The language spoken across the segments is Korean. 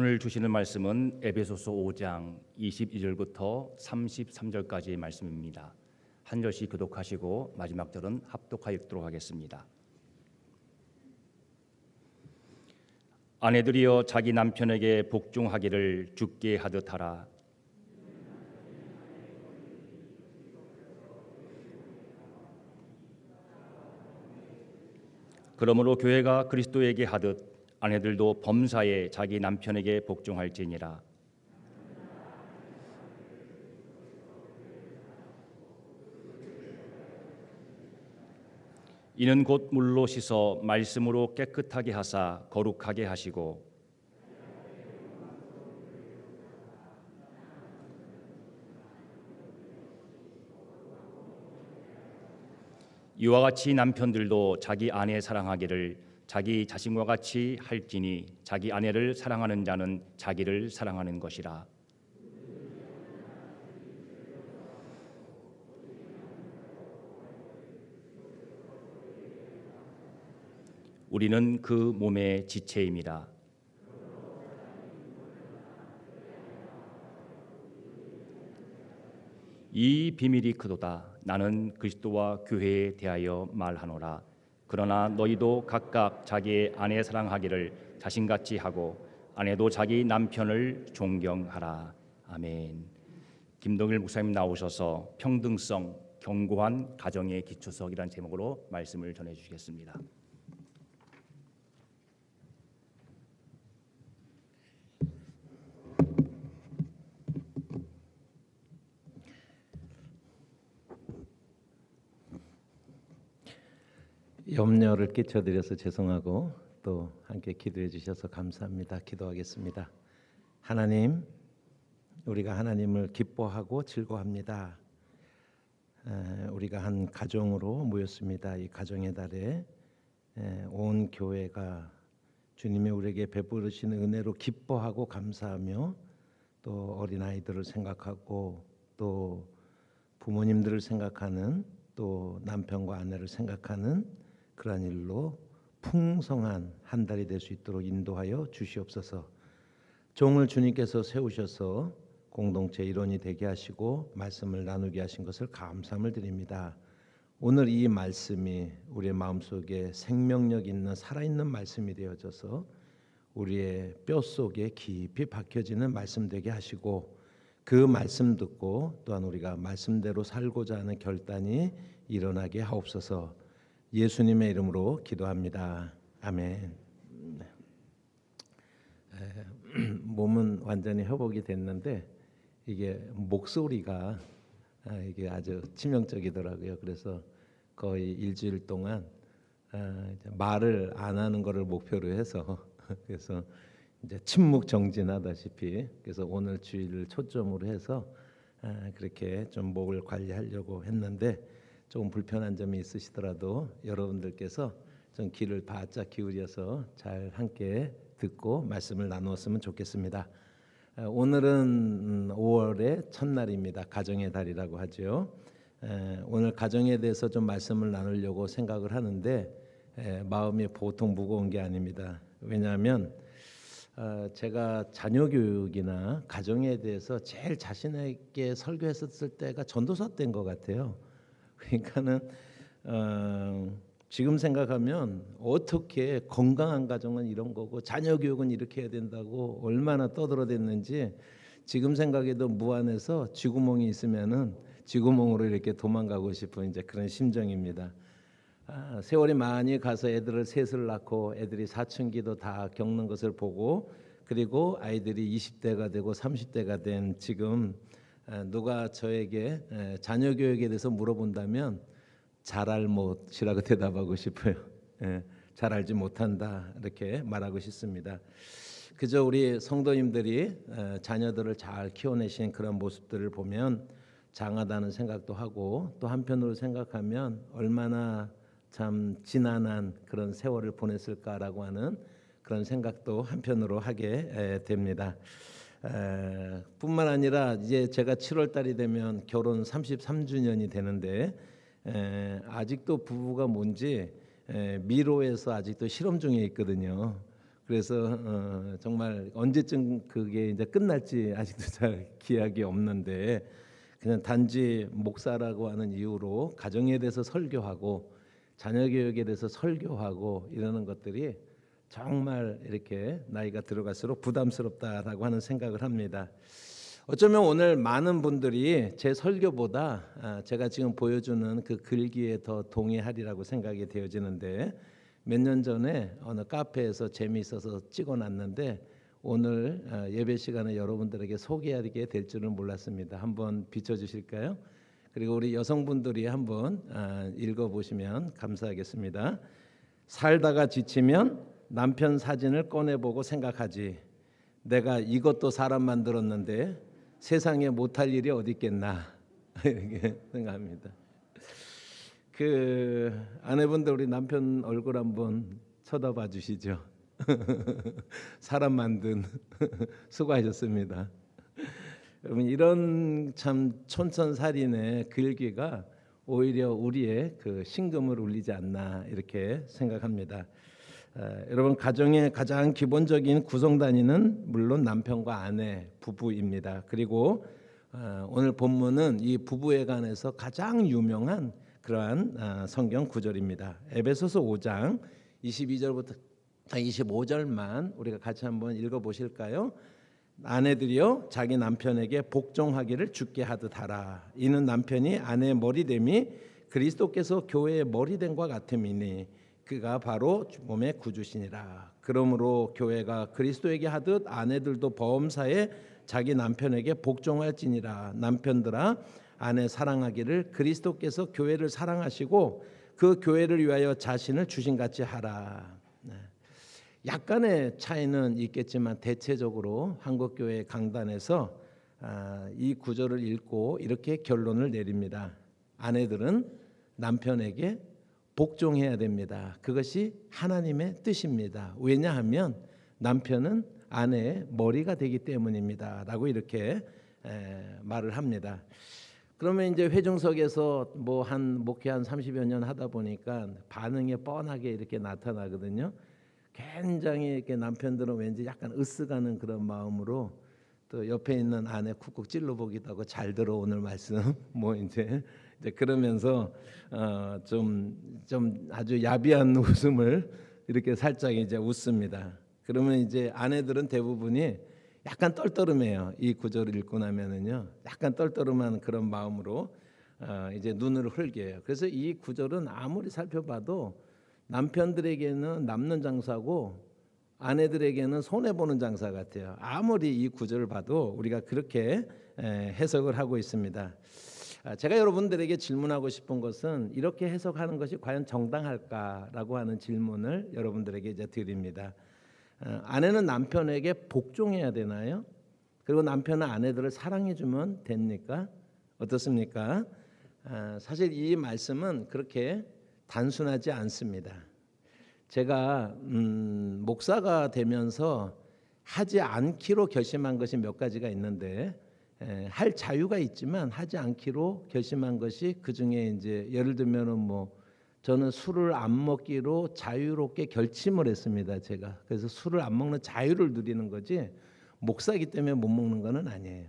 오늘 주시는 말씀은 에베소서 5장 22절부터 33절까지의 말씀입니다. 한 절씩 교독하시고 마지막 절은 합독하여 읽도록 하겠습니다. 아내들이여 자기 남편에게 복종하기를 주께 하듯 하라. 그러므로 교회가 그리스도에게 하듯 아내들도 범사에 자기 남편에게 복종할지니라. 이는 곧 물로 씻어 말씀으로 깨끗하게 하사 거룩하게 하시고 이와 같이 남편들도 자기 아내 사랑하기를 자기 자신과 같이 할지니 자기 아내를 사랑하는 자는 자기를 사랑하는 것이라. 우리는 그 몸의 지체임이라. 이 비밀이 크도다. 나는 그리스도와 교회에 대하여 말하노라. 그러나 너희도 각각 자기의 아내 사랑하기를 자신같이 하고 아내도 자기 남편을 존경하라. 아멘. 김동일 목사님 나오셔서 평등성, 견고한 가정의 기초석이라는 제목으로 말씀을 전해주시겠습니다. 염려를 끼쳐드려서 죄송하고 또 함께 기도해 주셔서 감사합니다. 기도하겠습니다. 하나님, 우리가 하나님을 기뻐하고 즐거워합니다. 우리가 한 가정으로 모였습니다. 이 가정의 달에 온 교회가 주님이 우리에게 베푸시는 은혜로 기뻐하고 감사하며 또 어린아이들을 생각하고 또 부모님들을 생각하는 또 남편과 아내를 생각하는 그러한 일로 풍성한 한 달이 될 수 있도록 인도하여 주시옵소서. 종을 주님께서 세우셔서 공동체 일원이 되게 하시고 말씀을 나누게 하신 것을 감사함을 드립니다. 오늘 이 말씀이 우리의 마음속에 생명력 있는 살아있는 말씀이 되어져서 우리의 뼛속에 깊이 박혀지는 말씀 되게 하시고 그 말씀 듣고 또한 우리가 말씀대로 살고자 하는 결단이 일어나게 하옵소서. 예수님의 이름으로 기도합니다. 아멘. 몸은 완전히 회복이 됐는데 이게 목소리가 이게 아주 치명적이더라고요. 그래서 거의 일주일 동안 말을 안 하는 것을 목표로 해서 그래서 이제 침묵 정진하다시피 그래서 오늘 주일을 초점으로 해서 그렇게 좀 목을 관리하려고 했는데 조금 불편한 점이 있으시더라도 여러분들께서 좀 귀를 바짝 기울여서 잘 함께 듣고 말씀을 나누었으면 좋겠습니다. 오늘은 5월의 첫날입니다. 가정의 달이라고 하죠. 오늘 가정에 대해서 좀 말씀을 나누려고 생각을 하는데 마음이 보통 무거운 게 아닙니다. 왜냐하면 제가 자녀 교육이나 가정에 대해서 제일 자신 있게 설교했었을 때가 전도사 때인 것 같아요. 그러니까는 지금 생각하면 어떻게 건강한 가정은 이런 거고 자녀 교육은 이렇게 해야 된다고 얼마나 떠들어댔는지 지금 생각해도 무안해서 쥐구멍이 있으면은 쥐구멍으로 이렇게 도망가고 싶은 이제 그런 심정입니다. 세월이 많이 가서 애들을 셋을 낳고 애들이 사춘기도 다 겪는 것을 보고 그리고 아이들이 20대가 되고 30대가 된 지금 누가 저에게 자녀 교육에 대해서 물어본다면 잘알 못이라고 대답하고 싶어요. 잘 알지 못한다 이렇게 말하고 싶습니다. 그저 우리 성도님들이 자녀들을 잘 키워내신 그런 모습들을 보면 장하다는 생각도 하고 또 한편으로 생각하면 얼마나 참 지난한 그런 세월을 보냈을까라고 하는 그런 생각도 한편으로 하게 됩니다. 뿐만 아니라 이제 제가 7월 달이 되면 결혼 33주년이 되는데 아직도 부부가 뭔지 미로에서 아직도 실험 중에 있거든요. 그래서 정말 언제쯤 그게 이제 끝날지 아직도 잘 기약이 없는데 그냥 단지 목사라고 하는 이유로 가정에 대해서 설교하고 자녀 교육에 대해서 설교하고 이러는 것들이 정말 이렇게 나이가 들어갈수록 부담스럽다라고 하는 생각을 합니다. 어쩌면 오늘 많은 분들이 제 설교보다 제가 지금 보여주는 그 글귀에 더 동의하리라고 생각이 되어지는데 몇 년 전에 어느 카페에서 재미있어서 찍어놨는데 오늘 예배 시간에 여러분들에게 소개하게 될 줄은 몰랐습니다. 한번 비춰주실까요? 그리고 우리 여성분들이 한번 읽어보시면 감사하겠습니다. 살다가 지치면 남편 사진을 꺼내보고 생각하지. 내가 이것도 사람 만들었는데 세상에 못할 일이 어디 있겠나 이렇게 생각합니다. 그 아내분들 우리 남편 얼굴 한번 쳐다봐 주시죠. 사람 만든 수고하셨습니다. 여러분 이런 참 촌천살인의 글귀가 오히려 우리의 그 심금을 울리지 않나 이렇게 생각합니다. 여러분 가정의 가장 기본적인 구성단위는 물론 남편과 아내, 부부입니다. 그리고 오늘 본문은 이 부부에 관해서 가장 유명한 그러한 성경 구절입니다. 에베소서 5장 22절부터 25절만 우리가 같이 한번 읽어보실까요? 아내들이여 자기 남편에게 복종하기를 주께 하듯 하라. 이는 남편이 아내의 머리됨이 그리스도께서 교회의 머리됨과 같음이니 그가 바로 몸의 구주시니라. 그러므로 교회가 그리스도에게 하듯 아내들도 범사에 자기 남편에게 복종할지니라. 남편들아 아내 사랑하기를 그리스도께서 교회를 사랑하시고 그 교회를 위하여 자신을 주신같이 하라. 약간의 차이는 있겠지만 대체적으로 한국교회 강단에서 이 구절을 읽고 이렇게 결론을 내립니다. 아내들은 남편에게 복종해야 됩니다. 그것이 하나님의 뜻입니다. 왜냐하면 남편은 아내의 머리가 되기 때문입니다. 라고 이렇게 말을 합니다. 그러면 이제 회중석에서 뭐 한 목회 한 30여 년 하다 보니까 반응이 뻔하게 이렇게 나타나거든요. 굉장히 이렇게 남편들은 왠지 약간 으쓱하는 그런 마음으로 또 옆에 있는 아내 쿡쿡 찔러보기도 하고 잘 들어 오늘 말씀 뭐 이제 그러면서 좀 아주 야비한 웃음을 이렇게 살짝 이제 웃습니다. 그러면 이제 아내들은 대부분이 약간 떨떠름해요. 이 구절을 읽고 나면은요, 약간 떨떠름한 그런 마음으로 이제 눈을 흘겨요. 그래서 이 구절은 아무리 살펴봐도 남편들에게는 남는 장사고 아내들에게는 손해 보는 장사 같아요. 아무리 이 구절을 봐도 우리가 그렇게 해석을 하고 있습니다. 제가 여러분들에게 질문하고 싶은 것은 이렇게 해석하는 것이 과연 정당할까라고 하는 질문을 여러분들에게 이제 드립니다. 아내는 남편에게 복종해야 되나요? 그리고 남편은 아내들을 사랑해주면 됩니까? 어떻습니까? 사실 이 말씀은 그렇게 단순하지 않습니다. 제가 목사가 되면서 하지 않기로 결심한 것이 몇 가지가 있는데 할 자유가 있지만 하지 않기로 결심한 것이 그 중에 이제 예를 들면은 뭐 저는 술을 안 먹기로 자유롭게 결심을 했습니다. 제가 그래서 술을 안 먹는 자유를 누리는 거지 목사이기 때문에 못 먹는 거는 아니에요.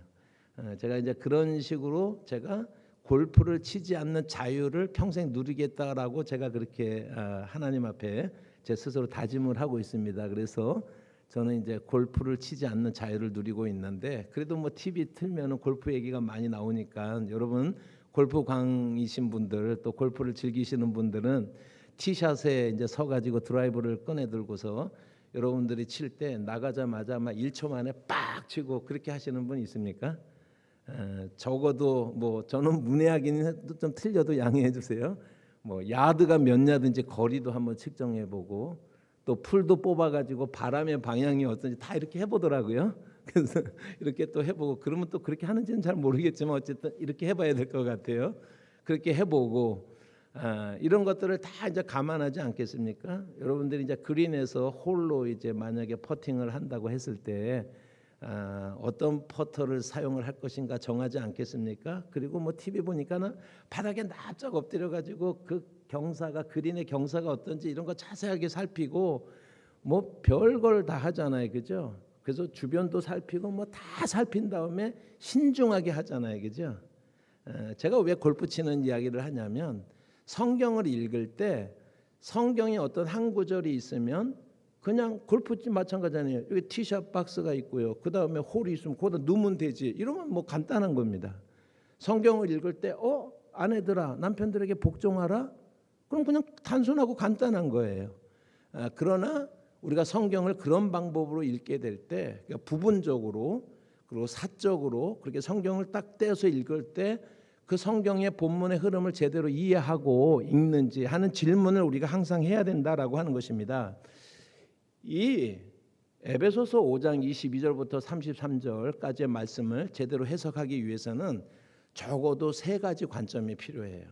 제가 이제 그런 식으로 제가 골프를 치지 않는 자유를 평생 누리겠다라고 제가 그렇게 하나님 앞에 제 스스로 다짐을 하고 있습니다. 그래서 저는 이제 골프를 치지 않는 자유를 누리고 있는데 그래도 뭐 TV 틀면은 골프 얘기가 많이 나오니까 여러분 골프광이신 분들 또 골프를 즐기시는 분들은 티샷에 이제 서가지고 드라이버를 꺼내 들고서 여러분들이 칠 때 나가자마자 막 1초 만에 빡 치고 그렇게 하시는 분 있습니까? 적어도 뭐 저는 문외하기는 좀 틀려도 양해해 주세요. 뭐 야드가 몇 야드인지 거리도 한번 측정해 보고 또 풀도 뽑아가지고 바람의 방향이 어떤지 다 이렇게 해보더라고요. 그래서 이렇게 또 해보고 그러면 또 그렇게 하는지는 잘 모르겠지만 어쨌든 이렇게 해봐야 될 것 같아요. 그렇게 해보고 이런 것들을 다 이제 감안하지 않겠습니까? 여러분들이 이제 그린에서 홀로 이제 만약에 퍼팅을 한다고 했을 때 어떤 퍼터를 사용을 할 것인가 정하지 않겠습니까? 그리고 뭐 TV 보니까는 바닥에 납작 엎드려 가지고 그 경사가 그린의 경사가 어떤지 이런 거 자세하게 살피고 뭐 별걸 다 하잖아요, 그죠? 그래서 주변도 살피고 뭐 다 살핀 다음에 신중하게 하잖아요, 그죠? 제가 왜 골프 치는 이야기를 하냐면 성경을 읽을 때 성경에 어떤 한 구절이 있으면 그냥 골프치 마찬가지잖아요. 여기 티샷 박스가 있고요. 그 다음에 홀이 있으면 거기다 넣으면 되지. 이러면 뭐 간단한 겁니다. 성경을 읽을 때 아내들아 남편들에게 복종하라. 그럼 그냥 단순하고 간단한 거예요. 그러나 우리가 성경을 그런 방법으로 읽게 될 때 그러니까 부분적으로 그리고 사적으로 그렇게 성경을 딱 떼어서 읽을 때 그 성경의 본문의 흐름을 제대로 이해하고 읽는지 하는 질문을 우리가 항상 해야 된다라고 하는 것입니다. 이 에베소서 5장 22절부터 33절까지의 말씀을 제대로 해석하기 위해서는 적어도 세 가지 관점이 필요해요.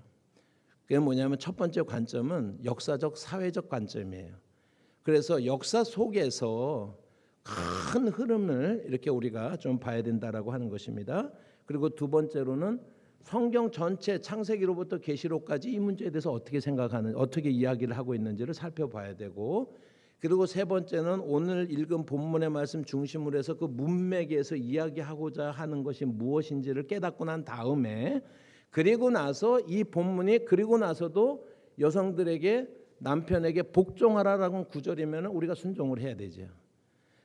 그게 뭐냐면 첫 번째 관점은 역사적 사회적 관점이에요. 그래서 역사 속에서 큰 흐름을 이렇게 우리가 좀 봐야 된다라고 하는 것입니다. 그리고 두 번째로는 성경 전체 창세기로부터 계시록까지 이 문제에 대해서 어떻게 생각하는, 어떻게 이야기를 하고 있는지를 살펴봐야 되고, 그리고 세 번째는 오늘 읽은 본문의 말씀 중심으로 해서 그 문맥에서 이야기하고자 하는 것이 무엇인지를 깨닫고 난 다음에, 그리고 나서 이 본문이 그리고 나서도 여성들에게 남편에게 복종하라라는 구절이면 우리가 순종을 해야 되죠.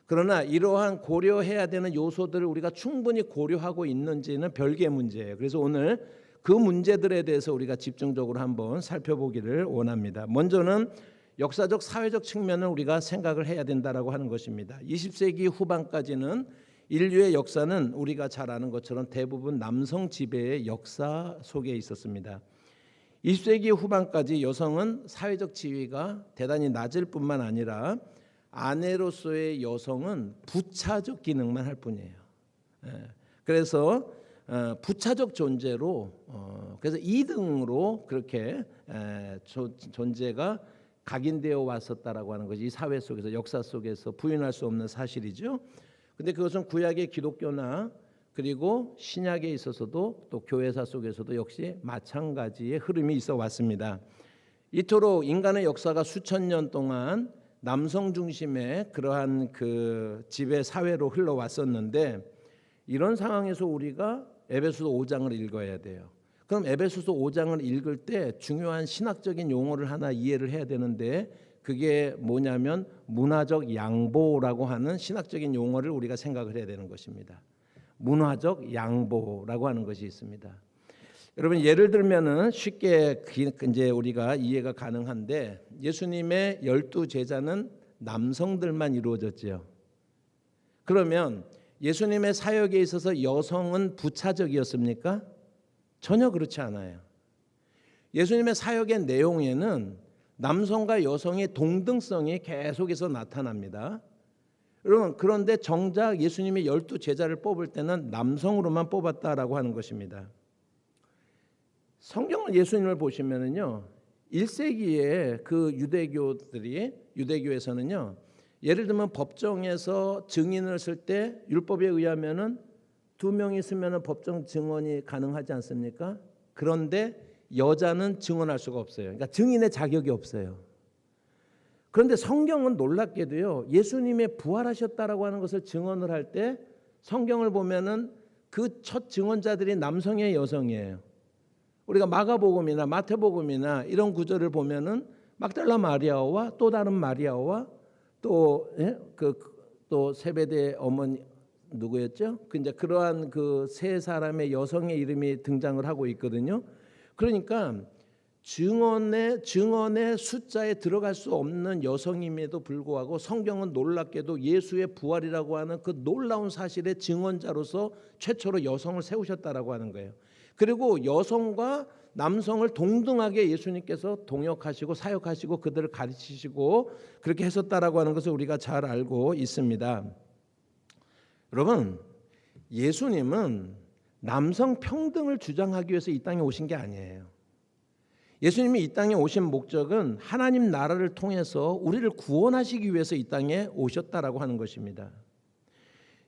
그러나 이러한 고려해야 되는 요소들을 우리가 충분히 고려하고 있는지는 별개의 문제예요. 그래서 오늘 그 문제들에 대해서 우리가 집중적으로 한번 살펴보기를 원합니다. 먼저는 역사적 사회적 측면을 우리가 생각을 해야 된다라고 하는 것입니다. 20세기 후반까지는 인류의 역사는 우리가 잘 아는 것처럼 대부분 남성 지배의 역사 속에 있었습니다. 20세기 후반까지 여성은 사회적 지위가 대단히 낮을 뿐만 아니라 아내로서의 여성은 부차적 기능만 할 뿐이에요. 그래서 부차적 존재로 그래서 2등으로 그렇게 존재가 각인되어 왔었다라고 하는 것이 이 사회 속에서 역사 속에서 부인할 수 없는 사실이죠. 근데 그것은 구약의 기독교나 그리고 신약에 있어서도 또 교회사 속에서도 역시 마찬가지의 흐름이 있어 왔습니다. 이토록 인간의 역사가 수천 년 동안 남성 중심의 그러한 그 지배 사회로 흘러왔었는데 이런 상황에서 우리가 에베소서 5장을 읽어야 돼요. 그럼 에베소서 5장을 읽을 때 중요한 신학적인 용어를 하나 이해를 해야 되는데 그게 뭐냐면 문화적 양보라고 하는 신학적인 용어를 우리가 생각을 해야 되는 것입니다. 문화적 양보라고 하는 것이 있습니다. 여러분 예를 들면은 쉽게 이제 우리가 이해가 가능한데 예수님의 12제자는 남성들만 이루어졌죠. 그러면 예수님의 사역에 있어서 여성은 부차적이었습니까? 전혀 그렇지 않아요. 예수님의 사역의 내용에는 남성과 여성의 동등성이 계속해서 나타납니다. 여러분 그런데 정작 예수님이 12제자를 뽑을 때는 남성으로만 뽑았다라고 하는 것입니다. 성경을 예수님을 보시면은요 1세기에 그 유대교에서는요 예를 들면 법정에서 증인을 쓸 때 율법에 의하면은 2명이 있으면은 법정 증언이 가능하지 않습니까? 그런데 여자는 증언할 수가 없어요. 그러니까 증인의 자격이 없어요. 그런데 성경은 놀랍게도요 예수님의 부활하셨다라고 하는 것을 증언을 할 때 성경을 보면은 그 첫 증언자들이 남성이에요, 여성이에요. 우리가 마가복음이나 마태복음이나 이런 구절을 보면은 막달라 마리아와 또 다른 마리아와 또 세베대 어머니 누구였죠? 이제 그러한 그 세 사람의 여성의 이름이 등장을 하고 있거든요. 그러니까 증언의 숫자에 들어갈 수 없는 여성임에도 불구하고 성경은 놀랍게도 예수의 부활이라고 하는 그 놀라운 사실의 증언자로서 최초로 여성을 세우셨다라고 하는 거예요. 그리고 여성과 남성을 동등하게 예수님께서 동역하시고 사역하시고 그들을 가르치시고 그렇게 했었다라고 하는 것을 우리가 잘 알고 있습니다. 여러분, 예수님은 남성 평등을 주장하기 위해서 이 땅에 오신 게 아니에요. 예수님이 이 땅에 오신 목적은 하나님 나라를 통해서 우리를 구원하시기 위해서 이 땅에 오셨다라고 하는 것입니다.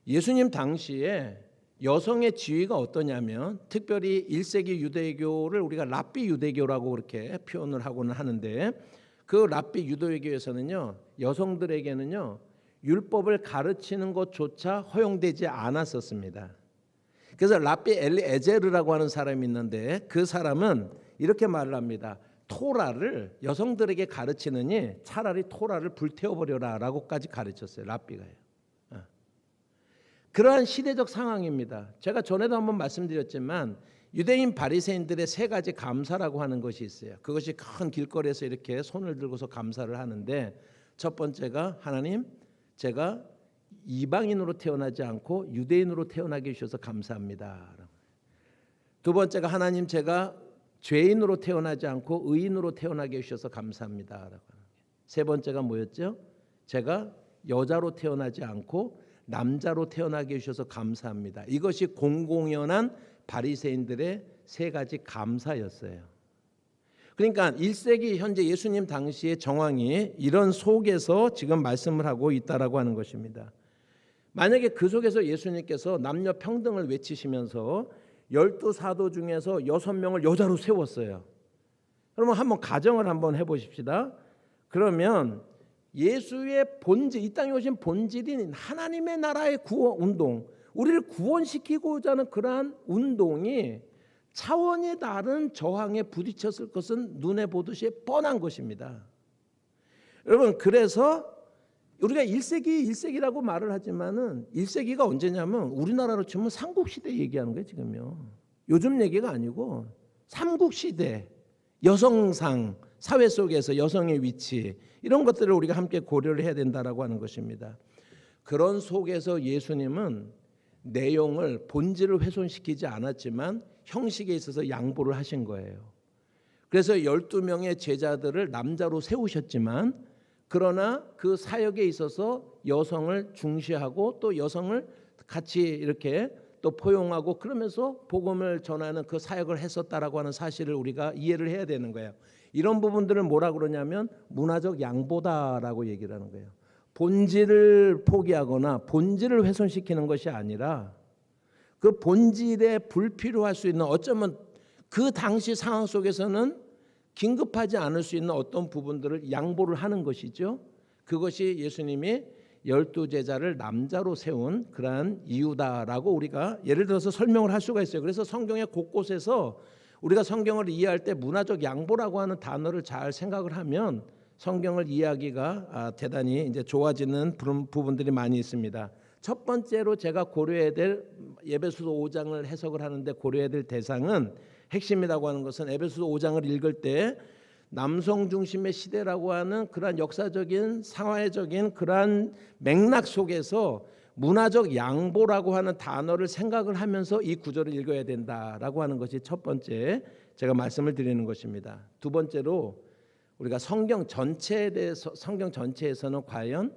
예수님 당시에 여성의 지위가 어떠냐면 특별히 1세기 유대교를 우리가 랍비 유대교라고 그렇게 표현을 하고는 하는데 그 랍비 유대교에서는요, 여성들에게는요 율법을 가르치는 것조차 허용되지 않았었습니다. 그래서 랍비 엘리에제르라고 하는 사람이 있는데 그 사람은 이렇게 말을 합니다. 토라를 여성들에게 가르치느니 차라리 토라를 불태워버려라 라고까지 가르쳤어요. 랍비가요. 그러한 시대적 상황입니다. 제가 전에도 한번 말씀드렸지만 유대인 바리새인들의 세 가지 감사라고 하는 것이 있어요. 그것이 큰 길거리에서 이렇게 손을 들고서 감사를 하는데, 첫 번째가 하나님, 제가 이방인으로 태어나지 않고 유대인으로 태어나게 해주셔서 감사합니다. 두 번째가 하나님, 제가 죄인으로 태어나지 않고 의인으로 태어나게 해주셔서 감사합니다. 세 번째가 뭐였죠? 제가 여자로 태어나지 않고 남자로 태어나게 해주셔서 감사합니다. 이것이 공공연한 바리새인들의 세 가지 감사였어요. 그러니까 1세기 현재 예수님 당시의 정황이 이런 속에서 지금 말씀을 하고 있다라고 하는 것입니다. 만약에 그 속에서 예수님께서 남녀 평등을 외치시면서 12사도 중에서 6명을 여자로 세웠어요. 그러면 한번 가정을 한번 해보십시다. 그러면 예수의 본질, 이 땅에 오신 본질인 하나님의 나라의 구원 운동, 우리를 구원시키고자 하는 그러한 운동이 차원이 다른 저항에 부딪혔을 것은 눈에 보듯이 뻔한 것입니다. 여러분, 그래서 우리가 1세기라고 말을 하지만은 1세기가 언제냐면 우리나라로 치면 삼국시대 얘기하는 거예요, 지금요. 요즘 얘기가 아니고 삼국시대, 여성상, 사회 속에서 여성의 위치, 이런 것들을 우리가 함께 고려를 해야 된다라고 하는 것입니다. 그런 속에서 예수님은 내용을, 본질을 훼손시키지 않았지만 형식에 있어서 양보를 하신 거예요. 그래서 12명의 제자들을 남자로 세우셨지만, 그러나 그 사역에 있어서 여성을 중시하고 또 여성을 같이 이렇게 또 포용하고 그러면서 복음을 전하는 그 사역을 했었다라고 하는 사실을 우리가 이해를 해야 되는 거예요. 이런 부분들을 뭐라 그러냐면 문화적 양보다라고 얘기를 하는 거예요. 본질을 포기하거나 본질을 훼손시키는 것이 아니라 그 본질에 불필요할 수 있는, 어쩌면 그 당시 상황 속에서는 긴급하지 않을 수 있는 어떤 부분들을 양보를 하는 것이죠. 그것이 예수님이 12제자를 남자로 세운 그러한 이유다라고 우리가 예를 들어서 설명을 할 수가 있어요. 그래서 성경의 곳곳에서 우리가 성경을 이해할 때 문화적 양보라고 하는 단어를 잘 생각을 하면 성경을 이해하기가 대단히 이제 좋아지는 부분들이 많이 있습니다. 첫 번째로 제가 고려해야 될, 에베소서 5장을 해석을 하는데 고려해야 될 대상은, 핵심이라고 하는 것은 에베소서 5장을 읽을 때 남성 중심의 시대라고 하는 그러한 역사적인 사회적인 그러한 맥락 속에서 문화적 양보라고 하는 단어를 생각을 하면서 이 구절을 읽어야 된다라고 하는 것이 첫 번째 제가 말씀을 드리는 것입니다. 두 번째로 우리가 성경 전체에 대해서, 성경 전체에서는 과연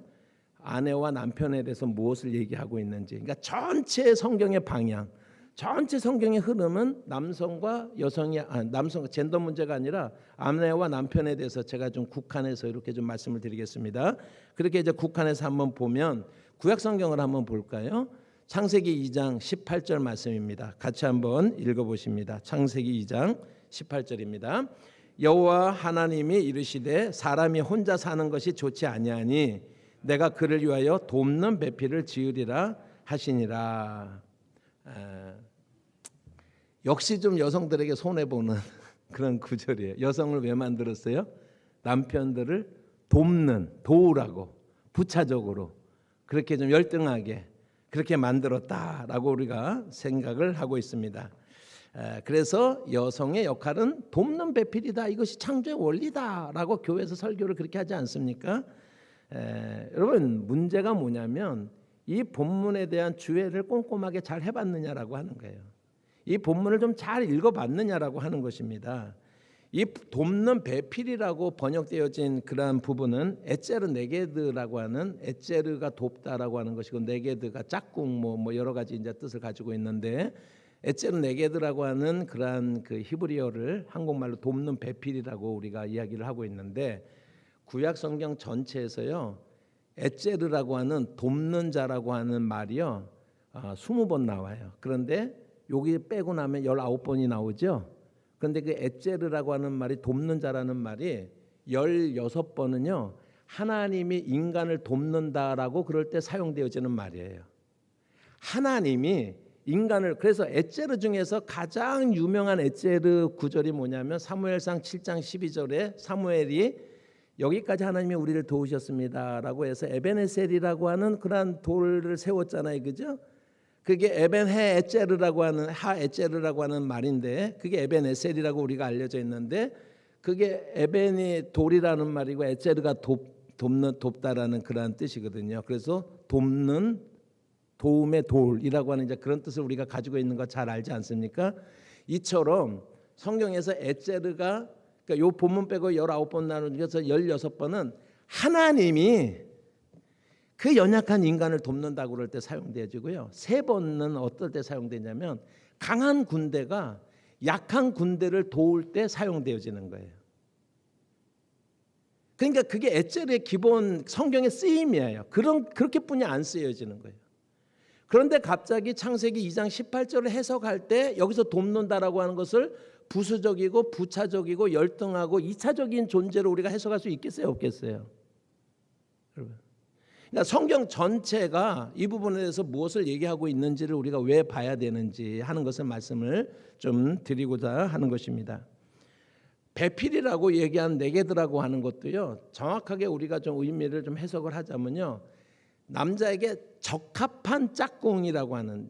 아내와 남편에 대해서 무엇을 얘기하고 있는지, 그러니까 전체 성경의 방향, 전체 성경의 흐름은 남성과 여성이, 남성 젠더 문제가 아니라 아내와 남편에 대해서 제가 좀 국한해서 이렇게 좀 말씀을 드리겠습니다. 그렇게 이제 국한해서 한번 보면 구약 성경을 한번 볼까요? 창세기 2장 18절 말씀입니다. 같이 한번 읽어보십니다. 창세기 2장 18절입니다. 여호와 하나님이 이르시되 사람이 혼자 사는 것이 좋지 아니하니 내가 그를 위하여 돕는 배필을 지으리라 하시니라. 역시 좀 여성들에게 손해보는 그런 구절이에요. 여성을 왜 만들었어요? 남편들을 돕는, 도우라고, 부차적으로 그렇게 좀 열등하게 그렇게 만들었다라고 우리가 생각을 하고 있습니다. 그래서 여성의 역할은 돕는 배필이다, 이것이 창조의 원리다라고 교회에서 설교를 그렇게 하지 않습니까? 여러분, 문제가 뭐냐면 이 본문에 대한 주해를 꼼꼼하게 잘 해봤느냐라고 하는 거예요. 이 본문을 좀 잘 읽어봤느냐라고 하는 것입니다. 이 돕는 배필이라고 번역되어진 그러한 부분은 에체르 네게드라고 하는, 에체르가 돕다라고 하는 것이고 네게드가 짝꿍 뭐 여러 가지 이제 뜻을 가지고 있는데, 에체르 네게드라고 하는 그러한 그 히브리어를 한국말로 돕는 배필이라고 우리가 이야기를 하고 있는데, 구약 성경 전체에서요 에체르라고 하는 돕는 자라고 하는 말이요 20번 나와요. 그런데 여기 빼고 나면 19번이 나오죠. 그런데 그 에체르라고 하는 말이, 돕는 자라는 말이 16번은요. 하나님이 인간을 돕는다라고 그럴 때 사용되어지는 말이에요. 하나님이 인간을, 그래서 에제르 중에서 가장 유명한 에제르 구절이 뭐냐면 사무엘상 7장 12절에 사무엘이 여기까지 하나님이 우리를 도우셨습니다라고 해서 에벤에셀이라고 하는 그러한 돌을 세웠잖아요. 그죠? 그게 에벤해 에제르라고 하는 하 에제르라고 하는 말인데 그게 에벤에셀이라고 우리가 알려져 있는데 그게 에벤이 돌이라는 말이고 에제르가 돕다라는 그러한 뜻이거든요. 그래서 돕는 도움의 돌이라고 하는 이제 그런 뜻을 우리가 가지고 있는 거 잘 알지 않습니까? 이처럼 성경에서 에제르가 그러니까 요 본문 빼고 19번 나누어서 16번은 하나님이 그 연약한 인간을 돕는다고 그럴 때 사용되어지고요. 3번은 어떨 때 사용되냐면 강한 군대가 약한 군대를 도울 때 사용되어지는 거예요. 그러니까 그게 에제르의 기본 성경의 쓰임이에요. 그렇게뿐이 안 쓰여지는 거예요. 그런데 갑자기 창세기 2장 18절을 해석할 때 여기서 돕는다라고 하는 것을 부수적이고 부차적이고 열등하고 2차적인 존재로 우리가 해석할 수 있겠어요, 없겠어요? 여러분. 그러니까 성경 전체가 이 부분에 대해서 무엇을 얘기하고 있는지를 우리가 왜 봐야 되는지 하는 것을 말씀을 좀 드리고자 하는 것입니다. 배필이라고 얘기한 네게드라고 하는 것도요. 정확하게 우리가 좀 의미를 좀 해석을 하자면요. 남자에게 적합한 짝꿍이라고 하는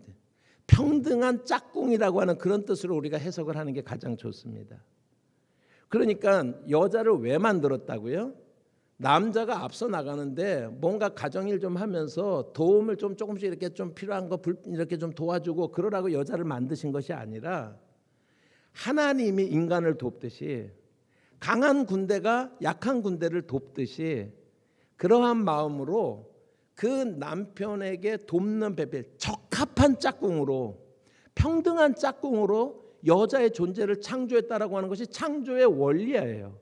평등한 짝꿍이라고 하는 그런 뜻으로 우리가 해석을 하는 게 가장 좋습니다. 그러니까 여자를 왜 만들었다고요? 남자가 앞서 나가는데 뭔가 가정일 좀 하면서 도움을 좀 조금씩 이렇게 좀 필요한 거 이렇게 좀 도와주고 그러라고 여자를 만드신 것이 아니라 하나님이 인간을 돕듯이 강한 군대가 약한 군대를 돕듯이 그러한 마음으로 그 남편에게 돕는 배필 적합한 짝꿍으로 평등한 짝꿍으로 여자의 존재를 창조했다라고 하는 것이 창조의 원리예요.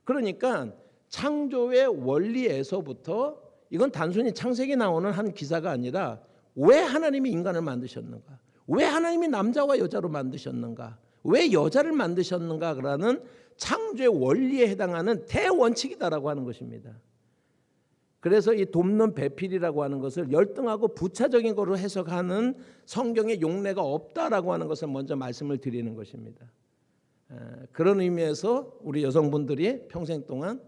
그러니까 창조의 원리에서부터 이건 단순히 창세기 나오는 한 기사가 아니라 왜 하나님이 인간을 만드셨는가? 왜 하나님이 남자와 여자로 만드셨는가? 왜 여자를 만드셨는가라는 창조의 원리에 해당하는 대원칙이다라고 하는 것입니다. 그래서 이 돕는 배필이라고 하는 것을 열등하고 부차적인 것으로 해석하는 성경의 용례가 없다라고 하는 것을 먼저 말씀을 드리는 것입니다. 그런 의미에서 우리 여성분들이 평생 동안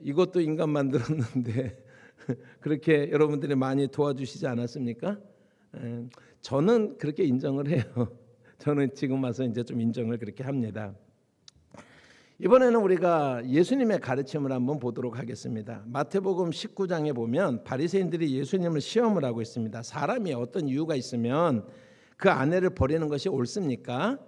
이것도 인간 만들었는데 그렇게 여러분들이 많이 도와주시지 않았습니까? 저는 그렇게 인정을 해요. 저는 지금 와서 이제 좀 인정을 그렇게 합니다. 이번에는 우리가 예수님의 가르침을 한번 보도록 하겠습니다. 마태복음 19장에 보면 바리새인들이 예수님을 시험을 하고 있습니다. 사람이 어떤 이유가 있으면 그 아내를 버리는 것이 옳습니까?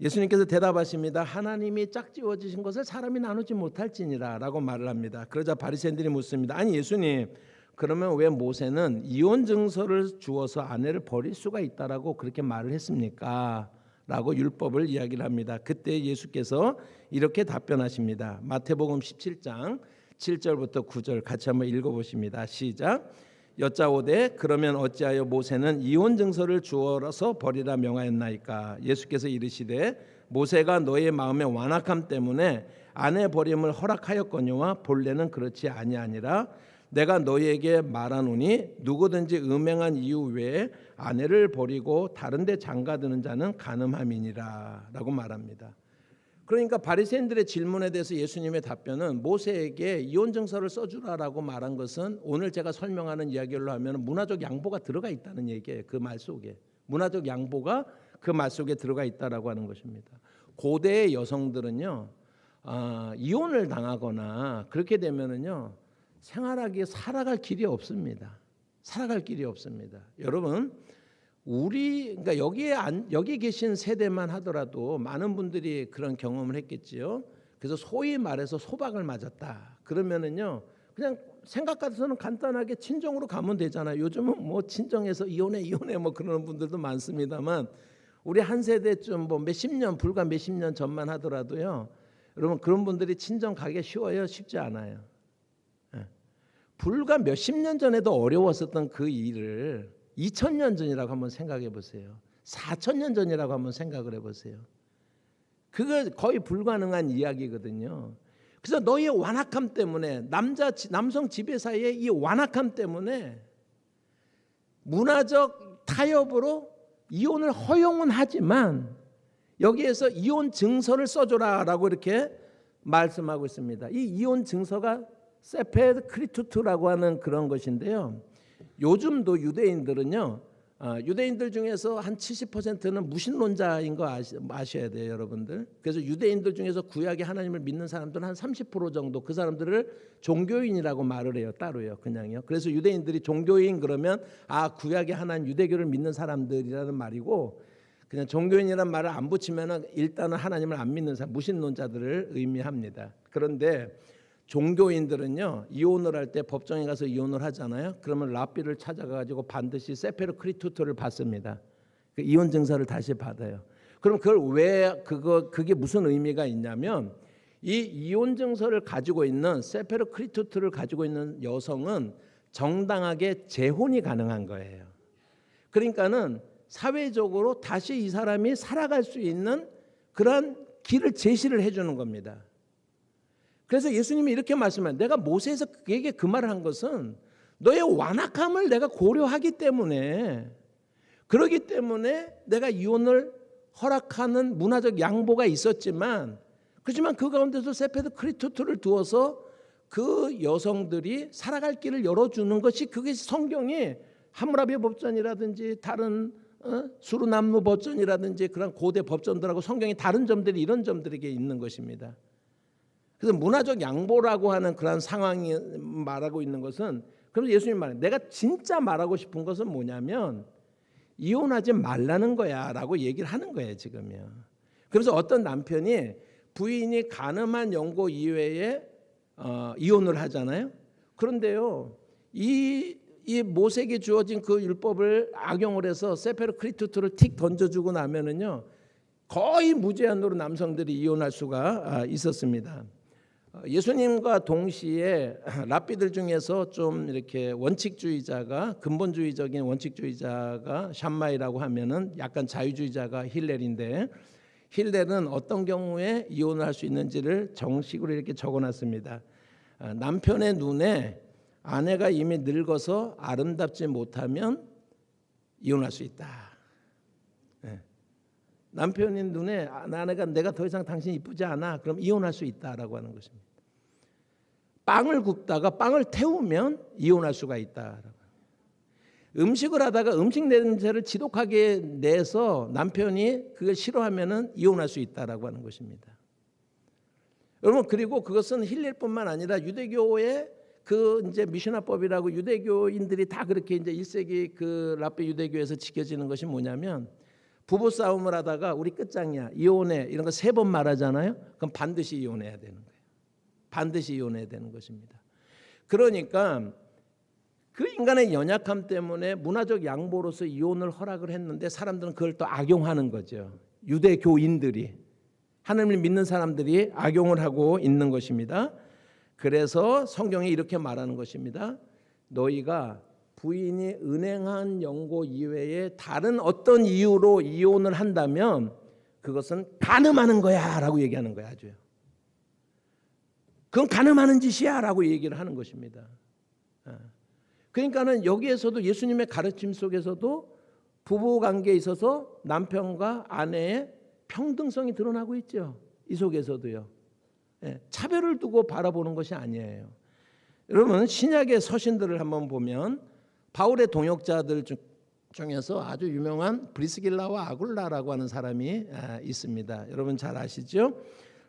예수님께서 대답하십니다. 하나님이 짝지어 주신 것을 사람이 나누지 못할지니라 라고 말을 합니다. 그러자 바리새인들이 묻습니다. 아니 예수님, 그러면 왜 모세는 이혼 증서를 주어서 아내를 버릴 수가 있다라고 그렇게 말을 했습니까? 라고 율법을 이야기를 합니다. 그때 예수께서 이렇게 답변하십니다. 마태복음 17장 7절부터 9절 같이 한번 읽어보십니다. 시작. 여짜오되 그러면 어찌하여 모세는 이혼 증서를 주어서 버리라 명하였나이까? 예수께서 이르시되 모세가 너의 마음의 완악함 때문에 아내 버림을 허락하였거니와 본래는 그렇지 아니하니라. 내가 너희에게 말하노니 누구든지 음행한 이유 외에 아내를 버리고 다른 데 장가드는 자는 간음함이니라 라고 말합니다. 그러니까 바리새인들의 질문에 대해서 예수님의 답변은 모세에게 이혼 증서를 써주라라고 말한 것은 오늘 제가 설명하는 이야기로 하면 문화적 양보가 들어가 있다는 얘기예요. 그 말 속에 문화적 양보가 그 말 속에 들어가 있다라고 하는 것입니다. 고대의 여성들은요 이혼을 당하거나 그렇게 되면은요 생활하기에 살아갈 길이 없습니다. 살아갈 길이 없습니다. 여러분, 그러니까 여기 계신 세대만 하더라도 많은 분들이 그런 경험을 했겠지요. 그래서 소위 말해서 소박을 맞았다. 그러면은요, 그냥 생각 같아서는 간단하게 친정으로 가면 되잖아요. 요즘은 뭐 친정에서 이혼해 뭐 그러는 분들도 많습니다만, 우리 한 세대쯤 뭐 불과 몇십 년 전만 하더라도요, 여러분 그런 분들이 친정 가기 쉬워요? 쉽지 않아요. 불과 몇십 년 전에도 어려웠었던 그 일을 2000년 전이라고 한번 생각해 보세요. 4000년 전이라고 한번 생각을 해보세요. 그거 거의 불가능한 이야기거든요. 그래서 너희의 완악함 때문에 남성 지배사의 이 완악함 때문에 문화적 타협으로 이혼을 허용은 하지만 여기에서 이혼 증서를 써줘라라고 이렇게 말씀하고 있습니다. 이 이혼 증서가 세페드 크리투트라고 하는 그런 것인데요. 요즘도 유대인들은요, 유대인들 중에서 한 70%는 무신론자인 거 아셔야 돼요, 여러분들. 그래서 유대인들 중에서 구약의 하나님을 믿는 사람들은 한 30% 정도 그 사람들을 종교인이라고 말을 해요, 따로요, 그냥요. 그래서 유대인들이 종교인 그러면 구약의 하나님, 유대교를 믿는 사람들이라는 말이고, 그냥 종교인이라는 말을 안 붙이면은 일단은 하나님을 안 믿는 사람, 무신론자들을 의미합니다. 그런데 종교인들은요, 이혼을 할 때 법정에 가서 이혼을 하잖아요. 그러면 랍비를 찾아가지고 반드시 세페르 크리투토를 받습니다. 그 이혼 증서를 다시 받아요. 그럼 그게 무슨 의미가 있냐면, 이 이혼 증서를 가지고 있는 세페르 크리투토를 가지고 있는 여성은 정당하게 재혼이 가능한 거예요. 그러니까는 사회적으로 다시 이 사람이 살아갈 수 있는 그런 길을 제시를 해주는 겁니다. 그래서 예수님이 이렇게 말씀해요. 내가 모세에서 그에게 그 말을 한 것은 너의 완악함을 내가 고려하기 때문에, 그러기 때문에 내가 이혼을 허락하는 문화적 양보가 있었지만, 그렇지만 그 가운데서 세페드 크리투트를 두어서 그 여성들이 살아갈 길을 열어주는 것이, 그게 성경이 함무라비 법전이라든지 다른 수르남루 법전이라든지 그런 고대 법전들하고 성경이 다른 점들이 이런 점들에게 있는 것입니다. 그래서 문화적 양보라고 하는 그런 상황이 말하고 있는 것은, 그래서 예수님 말해요. 내가 진짜 말하고 싶은 것은 뭐냐면 이혼하지 말라는 거야 라고 얘기를 하는 거예요, 지금요. 그래서 어떤 남편이 부인이 간음한 연고 이외에 이혼을 하잖아요. 그런데요, 이 모세에게 주어진 그 율법을 악용을 해서 세페르 크리투트를 틱 던져주고 나면은요, 거의 무제한으로 남성들이 이혼할 수가 있었습니다. 예수님과 동시에 랍비들 중에서 좀 이렇게 원칙주의자가, 근본주의적인 원칙주의자가 샴마이라고 하면은 약간 자유주의자가 힐렐인데, 힐렐은 어떤 경우에 이혼을 할 수 있는지를 정식으로 이렇게 적어놨습니다. 남편의 눈에 아내가 이미 늙어서 아름답지 못하면 이혼할 수 있다. 남편의 눈에 아내가 내가 더 이상 당신 이쁘지 않아, 그럼 이혼할 수 있다라고 하는 것입니다. 빵을 굽다가 빵을 태우면 이혼할 수가 있다. 음식을 하다가 음식 냄새를 지독하게 내서 남편이 그걸 싫어하면은 이혼할 수 있다라고 하는 것입니다. 여러분, 그리고 그것은 힐렐뿐만 아니라 유대교의 그 이제 미슈나법이라고 유대교인들이 다 그렇게 이제 1세기 그 랍비 유대교에서 지켜지는 것이 뭐냐면, 부부 싸움을 하다가 우리 끝장이야, 이혼해, 이런 거 3번 말하잖아요. 그럼 반드시 이혼해야 되는 거예요. 반드시 이혼해야 되는 것입니다. 그러니까 그 인간의 연약함 때문에 문화적 양보로서 이혼을 허락을 했는데, 사람들은 그걸 또 악용하는 거죠. 유대교인들이, 하나님을 믿는 사람들이 악용을 하고 있는 것입니다. 그래서 성경이 이렇게 말하는 것입니다. 너희가 부인이 은행한 연고 이외에 다른 어떤 이유로 이혼을 한다면 그것은 간음하는 거야 라고 얘기하는 거야. 아주요. 그건 간음하는 짓이야 라고 얘기를 하는 것입니다. 그러니까는 여기에서도 예수님의 가르침 속에서도 부부관계에 있어서 남편과 아내의 평등성이 드러나고 있죠. 이 속에서도요. 차별을 두고 바라보는 것이 아니에요. 여러분, 신약의 서신들을 한번 보면 바울의 동역자들 중에서 아주 유명한 브리스길라와 아굴라라고 하는 사람이 있습니다. 여러분 잘 아시죠?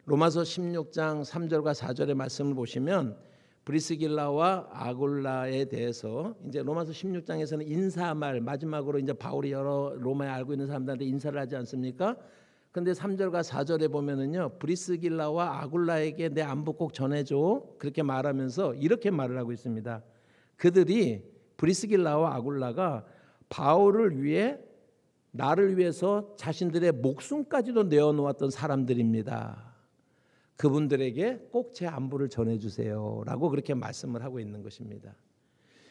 로마서 16장 3절과 4절의 말씀을 보시면 브리스길라와 아굴라에 대해서 이제 로마서 16장에서는 인사말, 마지막으로 이제 바울이 여러 로마에 알고 있는 사람들한테 인사를 하지 않습니까? 근데 3절과 4절에 보면은요, 브리스길라와 아굴라에게 내 안부 꼭 전해줘, 그렇게 말하면서 이렇게 말을 하고 있습니다. 그들이, 브리스길라와 아굴라가 바울을 위해, 나를 위해서 자신들의 목숨까지도 내어놓았던 사람들입니다. 그분들에게 꼭 제 안부를 전해주세요 라고 그렇게 말씀을 하고 있는 것입니다.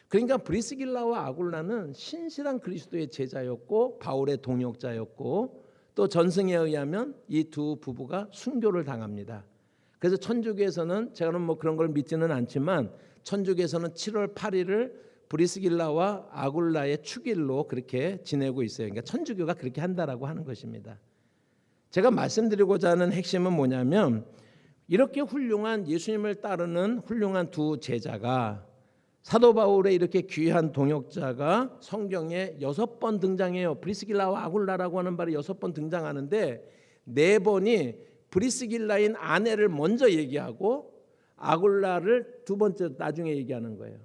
그러니까 브리스길라와 아굴라는 신실한 그리스도의 제자였고 바울의 동역자였고, 또 전승에 의하면 이 두 부부가 순교를 당합니다. 그래서 천주교에서는 제가는 뭐 그런 걸 믿지는 않지만 천주교에서는 7월 8일을 브리스길라와 아굴라의 축일로 그렇게 지내고 있어요. 그러니까 천주교가 그렇게 한다라고 하는 것입니다. 제가 말씀드리고자 하는 핵심은 뭐냐면 이렇게 훌륭한 예수님을 따르는 훌륭한 두 제자가 사도 바울의 이렇게 귀한 동역자가 성경에 6번 등장해요. 브리스길라와 아굴라라고 하는 말이 6번 등장하는데 4번이 브리스길라인 아내를 먼저 얘기하고 아굴라를 두 번째 나중에 얘기하는 거예요.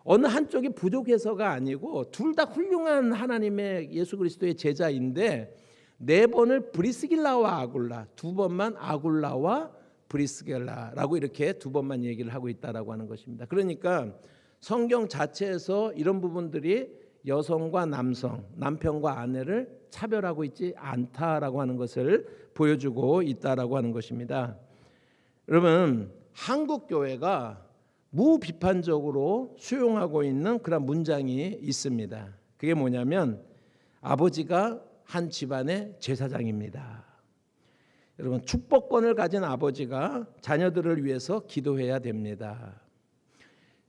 어느 한쪽이 부족해서가 아니고 둘 다 훌륭한 하나님의 예수 그리스도의 제자인데 4번을 브리스길라와 아굴라, 2번만 아굴라와 브리스길라라고 이렇게 2번만 얘기를 하고 있다라고 하는 것입니다. 그러니까 성경 자체에서 이런 부분들이 여성과 남성, 남편과 아내를 차별하고 있지 않다라고 하는 것을 보여주고 있다라고 하는 것입니다. 여러분, 한국 교회가 무비판적으로 수용하고 있는 그런 문장이 있습니다. 그게 뭐냐면 아버지가 한 집안의 제사장입니다. 여러분, 축복권을 가진 아버지가 자녀들을 위해서 기도해야 됩니다.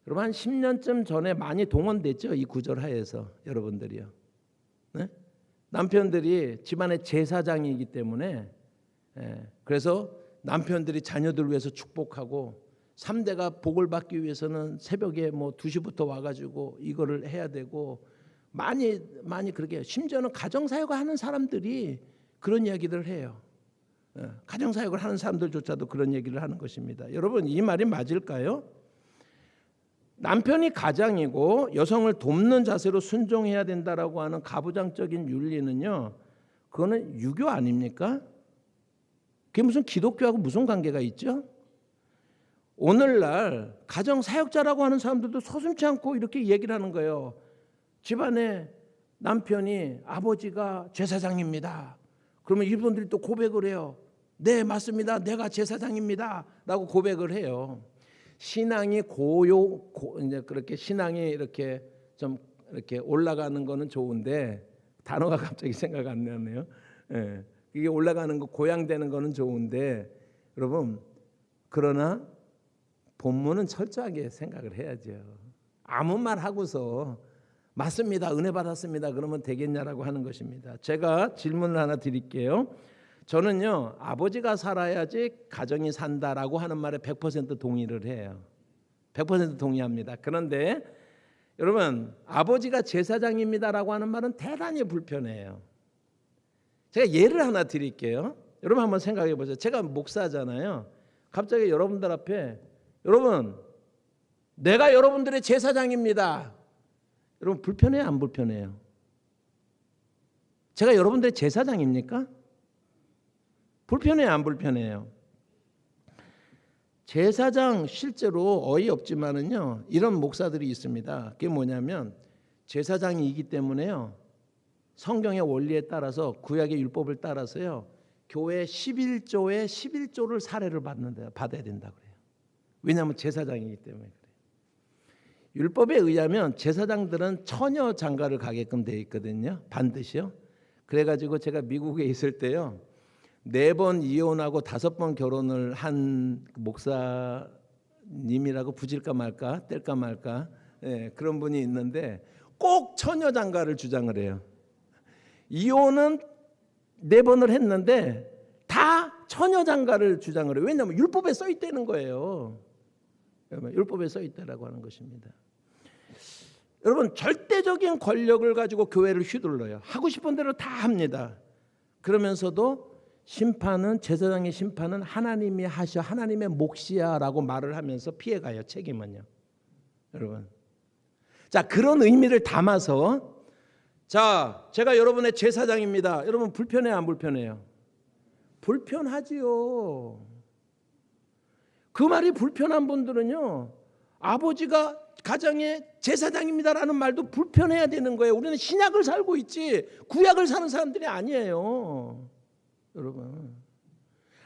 여러분, 한 10년쯤 전에 많이 동원됐죠, 이 구절 하에서. 여러분들이요, 네? 남편들이 집안의 제사장이기 때문에 그래서 남편들이 자녀들을 위해서 축복하고 3대가 복을 받기 위해서는 새벽에 뭐 2시부터 와가지고 이거를 해야 되고 많이 그렇게, 심지어는 가정사역을 하는 사람들이 그런 이야기를 해요. 가정사역을 하는 사람들조차도 그런 얘기를 하는 것입니다. 여러분, 이 말이 맞을까요? 남편이 가장이고 여성을 돕는 자세로 순종해야 된다라고 하는 가부장적인 윤리는요, 그거는 유교 아닙니까? 그게 무슨 기독교하고 무슨 관계가 있죠? 오늘날 가정사역자라고 하는 사람들도 서슴지 않고 이렇게 얘기를 하는 거예요. 집안에 남편이 아버지가 제사장입니다. 그러면 이분들이 또 고백을 해요. 네, 맞습니다. 내가 제사장입니다. 라고 고백을 해요. 신앙이 이제 그렇게 신앙이 이렇게 좀 이렇게 올라가는 거는 좋은데, 단어가 갑자기 생각 안 나네요. 예. 이게 올라가는 거, 고양되는 거는 좋은데, 여러분, 그러나 본문은 철저하게 생각을 해야죠. 아무 말 하고서 맞습니다, 은혜 받았습니다, 그러면 되겠냐라고 하는 것입니다. 제가 질문을 하나 드릴게요. 저는요, 아버지가 살아야지 가정이 산다라고 하는 말에 100% 동의를 해요. 100% 동의합니다. 그런데 여러분, 아버지가 제사장입니다라고 하는 말은 대단히 불편해요. 제가 예를 하나 드릴게요. 여러분 한번 생각해 보세요. 제가 목사잖아요. 갑자기 여러분들 앞에, 여러분, 내가 여러분들의 제사장입니다. 여러분, 불편해요, 안 불편해요? 제가 여러분들의 제사장입니까? 불편해요, 안 불편해요? 제사장, 실제로 어이없지만은요, 이런 목사들이 있습니다. 그게 뭐냐면 제사장이기 때문에요, 성경의 원리에 따라서, 구약의 율법을 따라서요, 교회 11조의 11조를 사례를 받아야 된다고 그래요. 왜냐하면 제사장이기 때문에 그래요. 율법에 의하면 제사장들은 처녀 장가를 가게끔 되어 있거든요. 반드시요. 그래가지고 제가 미국에 있을 때요, 4번 이혼하고 5번 결혼을 한 목사님이라고 부질까 말까, 뗄까 말까, 그런 분이 있는데 꼭 처녀 장가를 주장을 해요. 이혼은 4번을 했는데 다 처녀 장가를 주장을 해요. 왜냐하면 율법에 써 있다는 거예요. 율법에 써 있다라고 하는 것입니다. 여러분, 절대적인 권력을 가지고 교회를 휘둘러요. 하고 싶은 대로 다 합니다. 그러면서도 심판은, 제사장의 심판은 하나님이 하셔, 하나님의 몫이야라고 말을 하면서 피해가요, 책임은요. 여러분, 자, 그런 의미를 담아서, 자, 제가 여러분의 제사장입니다. 여러분, 불편해요, 안 불편해요? 불편하지요. 그 말이 불편한 분들은요, 아버지가 가정의 제사장입니다라는 말도 불편해야 되는 거예요. 우리는 신약을 살고 있지 구약을 사는 사람들이 아니에요. 여러분,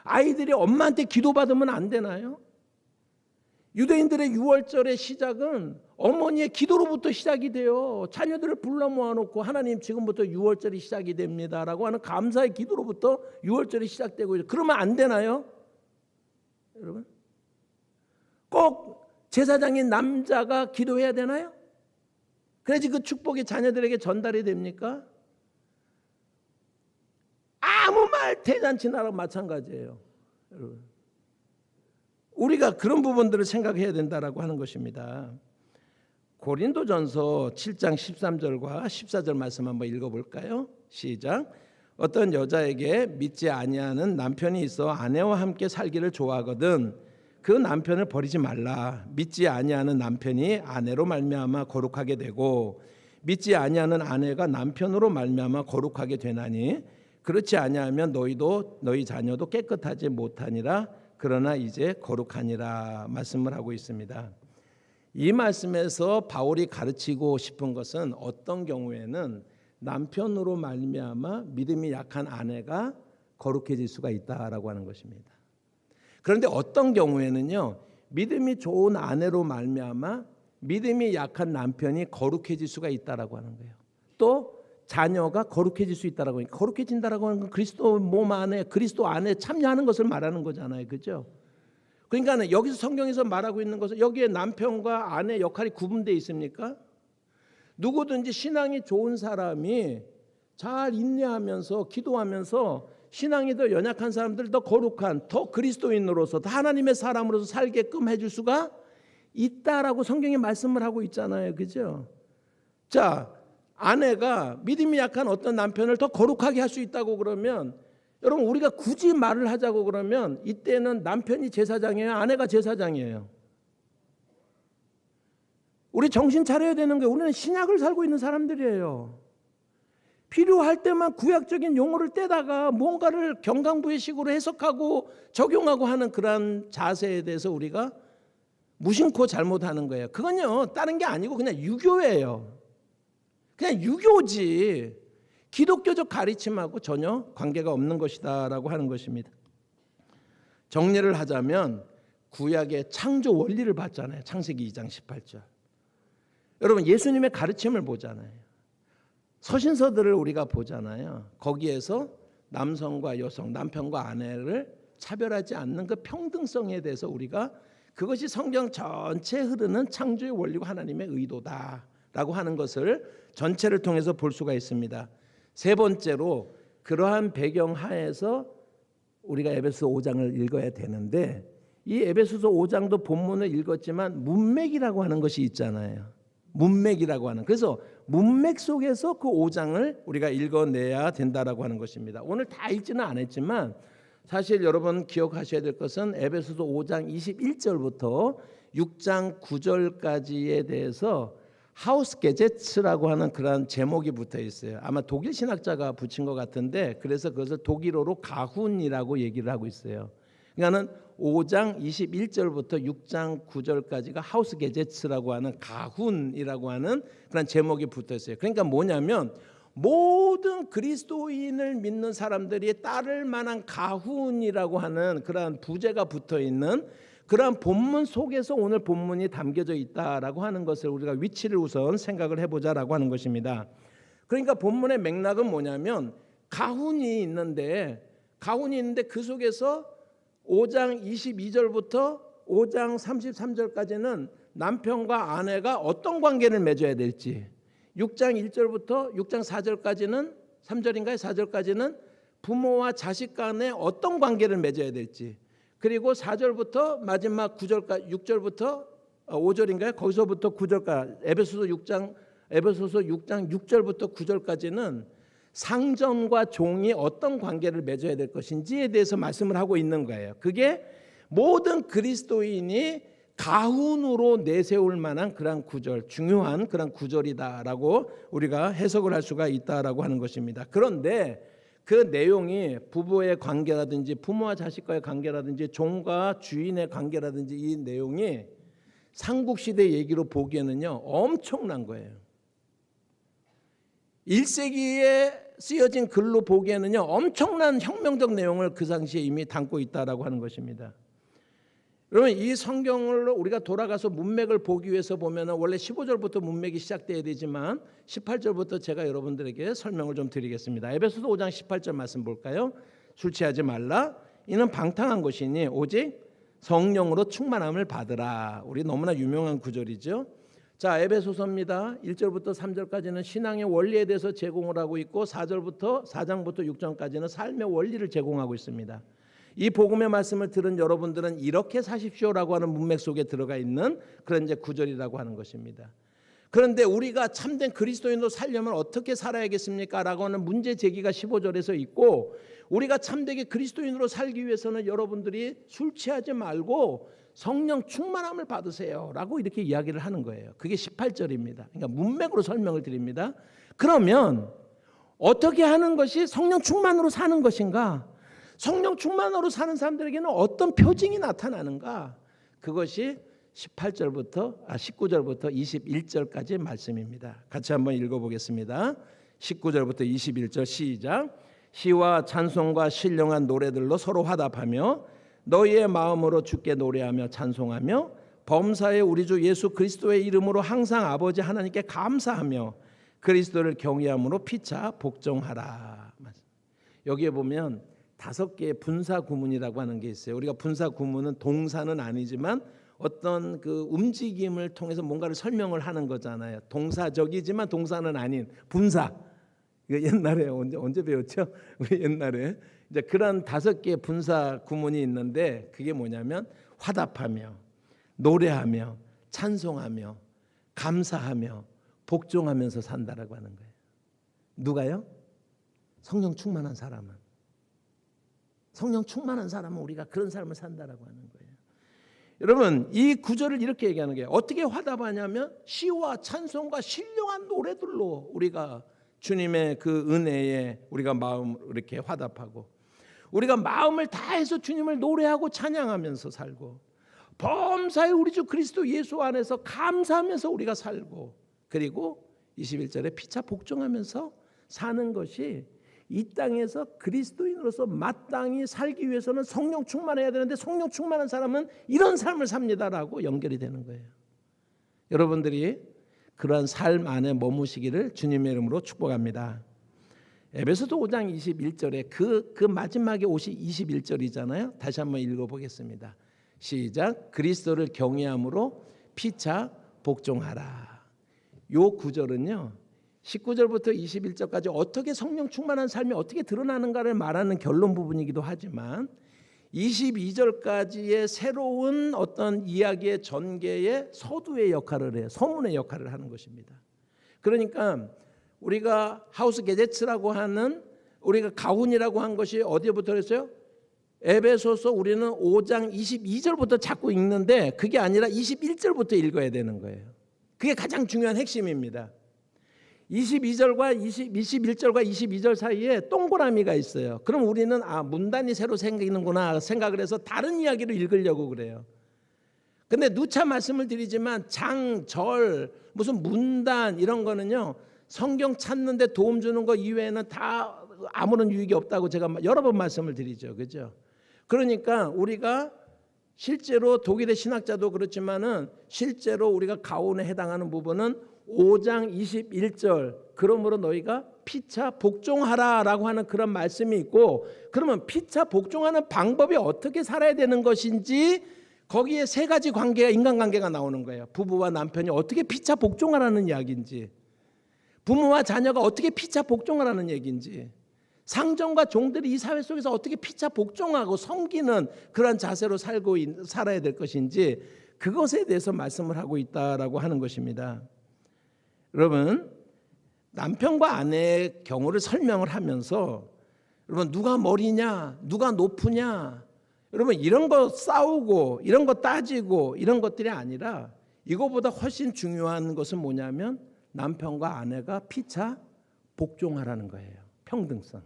아이들이 엄마한테 기도받으면 안 되나요? 유대인들의 유월절의 시작은 어머니의 기도로부터 시작이 돼요. 자녀들을 불러 모아놓고 하나님, 지금부터 유월절이 시작이 됩니다라고 하는 감사의 기도로부터 유월절이 시작되고 있어요. 그러면 안 되나요? 여러분? 꼭 제사장인 남자가 기도해야 되나요? 그래야지 그 축복이 자녀들에게 전달이 됩니까? 아무 말 대잔치 나랑 마찬가지예요. 여러분. 우리가 그런 부분들을 생각해야 된다라고 하는 것입니다. 고린도전서 7장 13절과 14절 말씀 한번 읽어볼까요? 시작. 어떤 여자에게 믿지 아니하는 남편이 있어 아내와 함께 살기를 좋아하거든 그 남편을 버리지 말라. 믿지 아니하는 남편이 아내로 말미암아 거룩하게 되고 믿지 아니하는 아내가 남편으로 말미암아 거룩하게 되나니 그렇지 아니하면 너희도 너희 자녀도 깨끗하지 못하니라. 그러나 이제 거룩하니라 말씀을 하고 있습니다. 이 말씀에서 바울이 가르치고 싶은 것은 어떤 경우에는 남편으로 말미암아 믿음이 약한 아내가 거룩해질 수가 있다라고 하는 것입니다. 그런데 어떤 경우에는요, 믿음이 좋은 아내로 말미암아 믿음이 약한 남편이 거룩해질 수가 있다라고 하는 거예요. 또 자녀가 거룩해질 수 있다라고 하니까 거룩해진다라고 하는 건 그리스도 몸 안에 그리스도 안에 참여하는 것을 말하는 거잖아요, 그렇죠? 그러니까 여기서 성경에서 말하고 있는 것은 여기에 남편과 아내 역할이 구분되어 있습니까? 누구든지 신앙이 좋은 사람이 잘 인내하면서 기도하면서 신앙이 더 연약한 사람들 더 거룩한 더 그리스도인으로서 더 하나님의 사람으로서 살게끔 해줄 수가 있다라고 성경이 말씀을 하고 있잖아요, 그죠? 자, 아내가 믿음이 약한 어떤 남편을 더 거룩하게 할 수 있다고 그러면 여러분 우리가 굳이 말을 하자고 그러면 이때는 남편이 제사장이에요, 아내가 제사장이에요. 우리 정신 차려야 되는 게 우리는 신약을 살고 있는 사람들이에요. 필요할 때만 구약적인 용어를 떼다가 뭔가를 경강부의식으로 해석하고 적용하고 하는 그런 자세에 대해서 우리가 무심코 잘못하는 거예요. 그건요 다른 게 아니고 그냥 유교예요. 그냥 유교지 기독교적 가르침하고 전혀 관계가 없는 것이다라고 하는 것입니다. 정리를 하자면 구약의 창조 원리를 봤잖아요. 창세기 2장 18절. 여러분 예수님의 가르침을 보잖아요. 서신서들을 우리가 보잖아요. 거기에서 남성과 여성, 남편과 아내를 차별하지 않는 그 평등성에 대해서 우리가 그것이 성경 전체에 흐르는 창조의 원리고 하나님의 의도다라고 하는 것을 전체를 통해서 볼 수가 있습니다. 세 번째로 그러한 배경 하에서 우리가 에베소 5장을 읽어야 되는데 이 에베소서 5장도 본문을 읽었지만 문맥이라고 하는 것이 있잖아요. 문맥이라고 하는. 그래서 문맥 속에서 그 5장을 우리가 읽어내야 된다라고 하는 것입니다. 오늘 다 읽지는 않았지만 사실 여러분 기억하셔야 될 것은 에베소서 5장 21절부터 6장 9절까지에 대해서 하우스 게제츠라고 하는 그런 제목이 붙어 있어요. 아마 독일 신학자가 붙인 것 같은데 그래서 그것을 독일어로 가훈이라고 얘기를 하고 있어요. 그러니까는 5장 21절부터 6장 9절까지가 하우스 게제츠라고 하는 가훈이라고 하는 그런 제목이 붙어 있어요. 그러니까 뭐냐면 모든 그리스도인을 믿는 사람들이 따를 만한 가훈이라고 하는 그러한 부제가 붙어 있는 그러한 본문 속에서 오늘 본문이 담겨져 있다라고 하는 것을 우리가 위치를 우선 생각을 해보자라고 하는 것입니다. 그러니까 본문의 맥락은 뭐냐면 가훈이 있는데 그 속에서 5장 22절부터 5장 33절까지는 남편과 아내가 어떤 관계를 맺어야 될지 6장 1절부터 6장 4절까지는 3절인가요? 4절까지는 부모와 자식 간에 어떤 관계를 맺어야 될지 그리고 4절부터 마지막 9절까지 6절부터 5절인가요? 거기서부터 9절까지 에베소서 6장 6절부터 9절까지는 상전과 종이 어떤 관계를 맺어야 될 것인지에 대해서 말씀을 하고 있는 거예요. 그게 모든 그리스도인이 가훈으로 내세울 만한 그런 구절, 중요한 그런 구절이다라고 우리가 해석을 할 수가 있다라고 하는 것입니다. 그런데 그 내용이 부부의 관계라든지 부모와 자식과의 관계라든지 종과 주인의 관계라든지 이 내용이 삼국시대 얘기로 보기에는요 엄청난 거예요. 1세기에 쓰여진 글로 보기에는요 엄청난 혁명적 내용을 그 당시에 이미 담고 있다라고 하는 것입니다. 여러분 이 성경을 우리가 돌아가서 문맥을 보기 위해서 보면 원래 15절부터 문맥이 시작돼야 되지만 18절부터 제가 여러분들에게 설명을 좀 드리겠습니다. 에베소서 5장 18절 말씀 볼까요? 술 취하지 말라. 이는 방탕한 것이니 오직 성령으로 충만함을 받으라. 우리 너무나 유명한 구절이죠. 자, 에베소서입니다. 1절부터 3절까지는 신앙의 원리에 대해서 제공을 하고 있고 4장부터 6장까지는 삶의 원리를 제공하고 있습니다. 이 복음의 말씀을 들은 여러분들은 이렇게 사십시오라고 하는 문맥 속에 들어가 있는 그런 이제 구절이라고 하는 것입니다. 그런데 우리가 참된 그리스도인으로 살려면 어떻게 살아야겠습니까? 라고 하는 문제 제기가 15절에서 있고, 우리가 참되게 그리스도인으로 살기 위해서는 여러분들이 술 취하지 말고 성령 충만함을 받으세요 라고 이렇게 이야기를 하는 거예요. 그게 18절입니다. 그러니까 문맥으로 설명을 드립니다. 그러면 어떻게 하는 것이 성령 충만으로 사는 것인가? 성령 충만으로 사는 사람들에게는 어떤 표징이 나타나는가? 그것이 19절부터 21절까지 말씀입니다. 같이 한번 읽어보겠습니다. 19절부터 21절 시작. 시와 찬송과 신령한 노래들로 서로 화답하며 너희의 마음으로 주께 노래하며 찬송하며 범사의 우리 주 예수 그리스도의 이름으로 항상 아버지 하나님께 감사하며 그리스도를 경외함으로 피차 복종하라. 여기에 보면 5개의 분사 구문이라고 하는 게 있어요. 우리가 분사 구문은 동사는 아니지만 어떤 그 움직임을 통해서 뭔가를 설명을 하는 거잖아요. 동사적이지만 동사는 아닌 분사. 이거 옛날에 언제 배웠죠? 우리 옛날에 이제 그런 5개의 분사 구문이 있는데 그게 뭐냐면 화답하며 노래하며 찬송하며 감사하며 복종하면서 산다라고 하는 거예요. 누가요? 성령 충만한 사람은. 성령 충만한 사람은 우리가 그런 삶을 산다라고 하는 거예요. 여러분, 이 구절을 이렇게 얘기하는 거예요. 어떻게 화답하냐면 시와 찬송과 신령한 노래들로 우리가 주님의 그 은혜에 우리가 마음을 이렇게 화답하고, 우리가 마음을 다해서 주님을 노래하고 찬양하면서 살고, 범사의 우리 주 그리스도 예수 안에서 감사하면서 우리가 살고, 그리고 21절에 피차 복종하면서 사는 것이 이 땅에서 그리스도인으로서 마땅히 살기 위해서는 성령 충만해야 되는데, 성령 충만한 사람은 이런 삶을 삽니다라고 연결이 되는 거예요. 여러분들이 그러한 삶 안에 머무시기를 주님의 이름으로 축복합니다. 에베소서 5장 21절에 그 마지막에 옷이 21절이잖아요. 다시 한번 읽어보겠습니다. 시작. 그리스도를 경외함으로 피차 복종하라. 요 구절은요 19절부터 21절까지 어떻게 성령 충만한 삶이 어떻게 드러나는가를 말하는 결론 부분이기도 하지만 22절까지의 새로운 어떤 이야기의 전개의 서두의 역할을 해요. 서문의 역할을 하는 것입니다. 그러니까 우리가 하우스 게제츠라고 하는, 우리가 가훈이라고 한 것이 어디부터 그랬어요? 에베소서 우리는 5장 22절부터 자꾸 읽는데 그게 아니라 21절부터 읽어야 되는 거예요. 그게 가장 중요한 핵심입니다. 22절과 21절과 22절 사이에 동그라미가 있어요. 그럼 우리는 문단이 새로 생기는구나 생각을 해서 다른 이야기를 읽으려고 그래요. 근데 누차 말씀을 드리지만 장, 절, 무슨 문단 이런 거는요 성경 찾는데 도움 주는 거 이외에는 다 아무런 유익이 없다고 제가 여러 번 말씀을 드리죠. 그죠? 그러니까 우리가 실제로 독일의 신학자도 그렇지만은 실제로 우리가 가온에 해당하는 부분은 5장 21절 그러므로 너희가 피차 복종하라라고 하는 그런 말씀이 있고, 그러면 피차 복종하는 방법이 어떻게 살아야 되는 것인지 거기에 3가지 관계가, 인간관계가 나오는 거예요. 부부와 남편이 어떻게 피차 복종하라는 이야기인지, 부모와 자녀가 어떻게 피차 복종하라는 얘기인지, 상정과 종들이 이 사회 속에서 어떻게 피차 복종하고 섬기는 그런 자세로 살아야 될 것인지, 그것에 대해서 말씀을 하고 있다라고 하는 것입니다. 여러분, 남편과 아내의 경우를 설명을 하면서 여러분 누가 머리냐, 누가 높으냐, 여러분 이런 거 싸우고 이런 거 따지고 이런 것들이 아니라 이거보다 훨씬 중요한 것은 뭐냐면 남편과 아내가 피차 복종하라는 거예요. 평등성.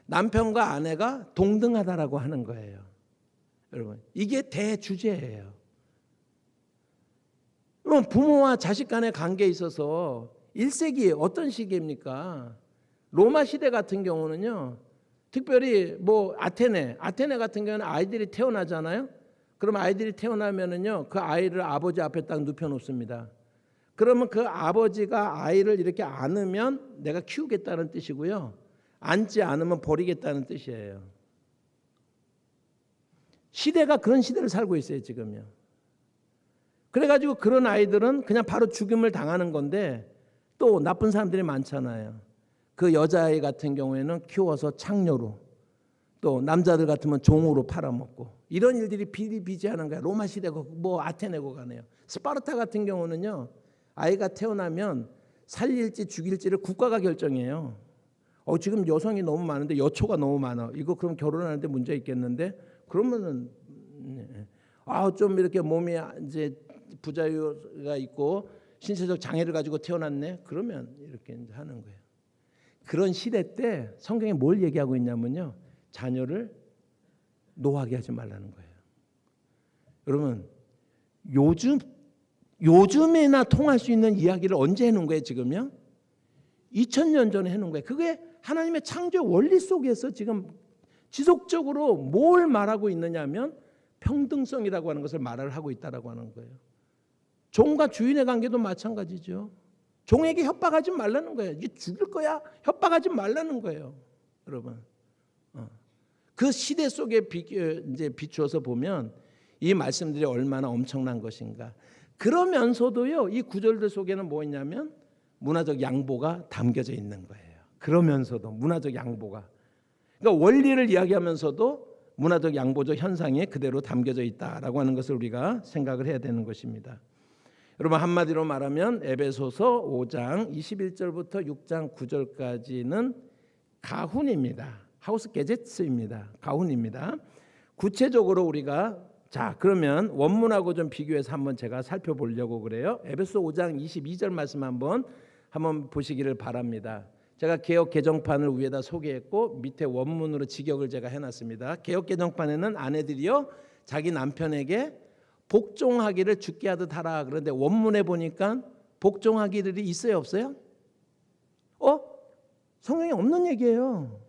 남편과 아내가 동등하다라고 하는 거예요. 여러분 이게 대주제예요. 그럼 부모와 자식 간의 관계에 있어서 1세기 어떤 시기입니까? 로마 시대 같은 경우는요. 특별히 뭐 아테네 같은 경우는 아이들이 태어나잖아요. 그럼 아이들이 태어나면은요. 그 아이를 아버지 앞에 딱 눕혀 놓습니다. 그러면 그 아버지가 아이를 이렇게 안으면 내가 키우겠다는 뜻이고요. 안지 않으면 버리겠다는 뜻이에요. 시대가 그런 시대를 살고 있어요 지금요. 그래가지고 그런 아이들은 그냥 바로 죽임을 당하는 건데 또 나쁜 사람들이 많잖아요. 그 여자아이 같은 경우에는 키워서 창녀로, 또 남자들 같으면 종으로 팔아먹고, 이런 일들이 비일비재하는 거야. 로마 시대고 뭐 아테네고 간에요. 스파르타 같은 경우는요, 아이가 태어나면 살릴지 죽일지를 국가가 결정해요. 지금 여성이 너무 많은데 여초가 너무 많아. 이거 그럼 결혼하는데 문제 있겠는데? 그러면은 좀 이렇게 몸이 이제 부자유가 있고 신체적 장애를 가지고 태어났네. 그러면 이렇게 이제 하는 거예요. 그런 시대 때 성경에 뭘 얘기하고 있냐면요, 자녀를 노하게 하지 말라는 거예요. 여러분, 요즘에나 통할 수 있는 이야기를 언제 해놓은 거예요? 지금요? 2000년 전에 해놓은 거예요. 그게 하나님의 창조 원리 속에서 지금 지속적으로 뭘 말하고 있느냐면 평등성이라고 하는 것을 말을 하고 있다라고 하는 거예요. 종과 주인의 관계도 마찬가지죠. 종에게 협박하지 말라는 거예요. 이게 죽일 거야? 협박하지 말라는 거예요. 여러분, 그 시대 속에 이제 비추어서 보면 이 말씀들이 얼마나 엄청난 것인가. 그러면서도요, 이 구절들 속에는 뭐 있냐면 문화적 양보가 담겨져 있는 거예요. 그러면서도 문화적 양보가, 그러니까 원리를 이야기하면서도 문화적 양보적 현상이 그대로 담겨져 있다라고 하는 것을 우리가 생각을 해야 되는 것입니다. 여러분, 한마디로 말하면 에베소서 5장 21절부터 6장 9절까지는 가훈입니다. 하우스 게제츠입니다. 가훈입니다. 구체적으로 우리가 그러면 원문하고 좀 비교해서 한번 제가 살펴보려고 그래요. 에베소 5장 22절 말씀 한번 보시기를 바랍니다. 제가 개역 개정판을 위에다 소개했고 밑에 원문으로 직역을 제가 해놨습니다. 개역 개정판에는 아내들이요 자기 남편에게 복종하기를 주께 하듯 하라. 그런데 원문에 보니까 복종하기들이 있어요, 없어요? 성경에 없는 얘기예요.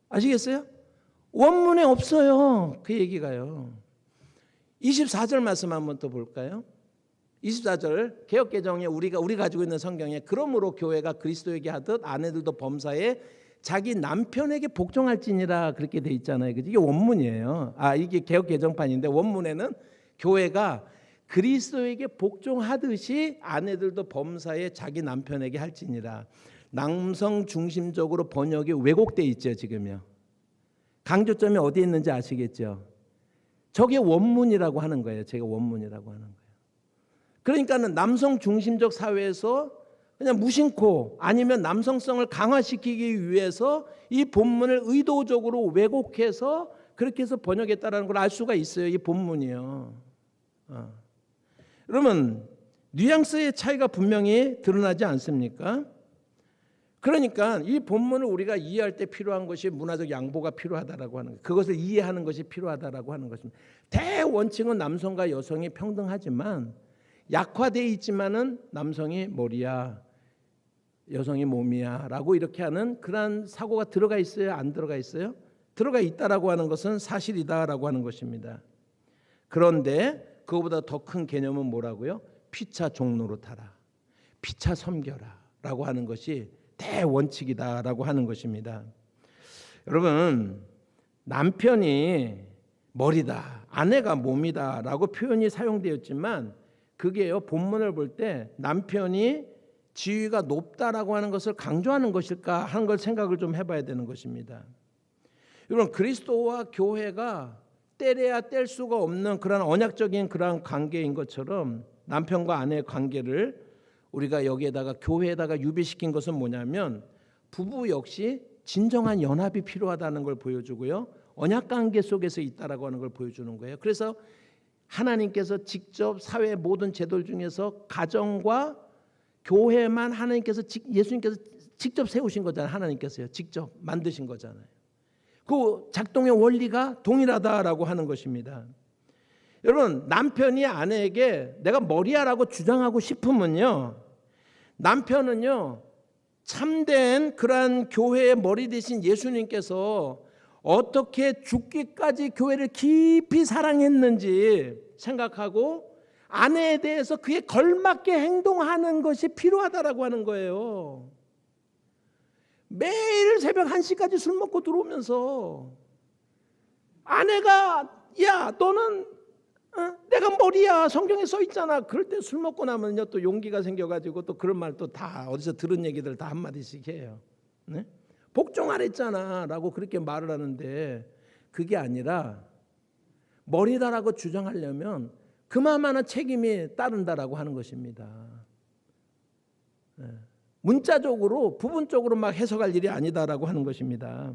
아시겠어요? 원문에 없어요. 그 얘기가요. 24절 말씀 한번 또 볼까요? 24절 개역개정에 우리가 가지고 있는 성경에 그러므로 교회가 그리스도에게 하듯 아내들도 범사에 자기 남편에게 복종할지니라 그렇게 돼 있잖아요. 이게 원문이에요. 이게 개역개정판인데 원문에는 교회가 그리스도에게 복종하듯이 아내들도 범사에 자기 남편에게 할지니라. 남성 중심적으로 번역이 왜곡돼 있죠 지금요. 강조점이 어디에 있는지 아시겠죠? 저게 원문이라고 하는 거예요. 제가 원문이라고 하는 거예요. 그러니까는 남성 중심적 사회에서 그냥 무심코 아니면 남성성을 강화시키기 위해서 이 본문을 의도적으로 왜곡해서 그렇게 해서 번역했다라는 걸 알 수가 있어요. 이 본문이요. 그러면 뉘앙스의 차이가 분명히 드러나지 않습니까? 그러니까 이 본문을 우리가 이해할 때 필요한 것이 문화적 양보가 필요하다라고 하는 거예요. 그것을 이해하는 것이 필요하다라고 하는 것입니다. 대원칙은 남성과 여성이 평등하지만 약화되어 있지만은 남성이 머리야, 여성이 몸이야라고 이렇게 하는 그러한 사고가 들어가 있어요, 안 들어가 있어요? 들어가 있다라고 하는 것은 사실이다라고 하는 것입니다. 그런데 그거보다 더 큰 개념은 뭐라고요? 피차 종로로 타라, 피차 섬겨라라고 하는 것이 대원칙이다라고 하는 것입니다. 여러분, 남편이 머리다, 아내가 몸이다라고 표현이 사용되었지만 그게요 본문을 볼 때 남편이 지위가 높다라고 하는 것을 강조하는 것일까 하는 걸 생각을 좀 해봐야 되는 것입니다. 여러분, 그리스도와 교회가 떼려야 뗄 수가 없는 그런 언약적인 그런 관계인 것처럼 남편과 아내의 관계를 우리가 여기에다가 교회에다가 유배시킨 것은 뭐냐면 부부 역시 진정한 연합이 필요하다는 걸 보여주고요. 언약관계 속에서 있다라고 하는 걸 보여주는 거예요. 그래서 하나님께서 직접 사회의 모든 제도들 중에서 가정과 교회만 하나님께서 예수님께서 직접 세우신 거잖아요. 하나님께서요. 직접 만드신 거잖아요. 그 작동의 원리가 동일하다라고 하는 것입니다. 여러분, 남편이 아내에게 내가 머리야라고 주장하고 싶으면요, 남편은요 참된 그러한 교회의 머리 되신 예수님께서 어떻게 죽기까지 교회를 깊이 사랑했는지 생각하고 아내에 대해서 그에 걸맞게 행동하는 것이 필요하다라고 하는 거예요. 매일 새벽 1시까지 술 먹고 들어오면서 아내가 야 너는 내가 머리야 성경에 써 있잖아. 그럴 때 술 먹고 나면요 또 용기가 생겨가지고 또 그런 말 또 다 어디서 들은 얘기들 다 한마디씩 해요. 네? 복종하랬잖아 라고 그렇게 말을 하는데 그게 아니라 머리다라고 주장하려면 그만한 책임이 따른다라고 하는 것입니다. 문자적으로 부분적으로 막 해석할 일이 아니다라고 하는 것입니다.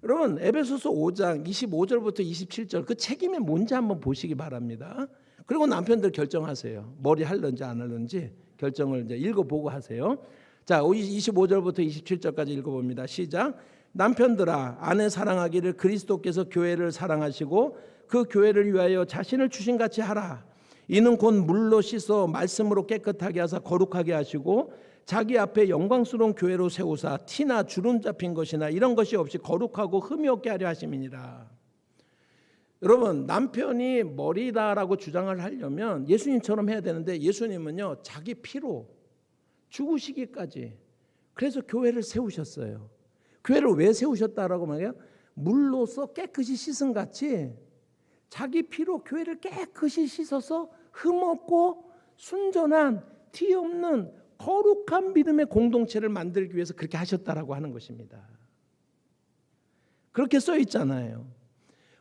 여러분 에베소서 5장 25절부터 27절 그 책임이 뭔지 한번 보시기 바랍니다. 그리고 남편들 결정하세요. 머리 할런지 안 할런지 결정을 이제 읽어보고 하세요. 자 25절부터 27절까지 읽어봅니다. 시작. 남편들아 아내 사랑하기를 그리스도께서 교회를 사랑하시고 그 교회를 위하여 자신을 주신같이 하라. 이는 곧 물로 씻어 말씀으로 깨끗하게 하사 거룩하게 하시고 자기 앞에 영광스러운 교회로 세우사 티나 주름 잡힌 것이나 이런 것이 없이 거룩하고 흠이 없게 하려 하심이니라. 여러분 남편이 머리다라고 주장을 하려면 예수님처럼 해야 되는데 예수님은요 자기 피로 죽으시기까지 그래서 교회를 세우셨어요. 교회를 왜 세우셨다라고 말해요? 물로서 깨끗이 씻은 같이 자기 피로 교회를 깨끗이 씻어서 흠없고 순전한 티 없는 거룩한 믿음의 공동체를 만들기 위해서 그렇게 하셨다라고 하는 것입니다. 그렇게 써 있잖아요.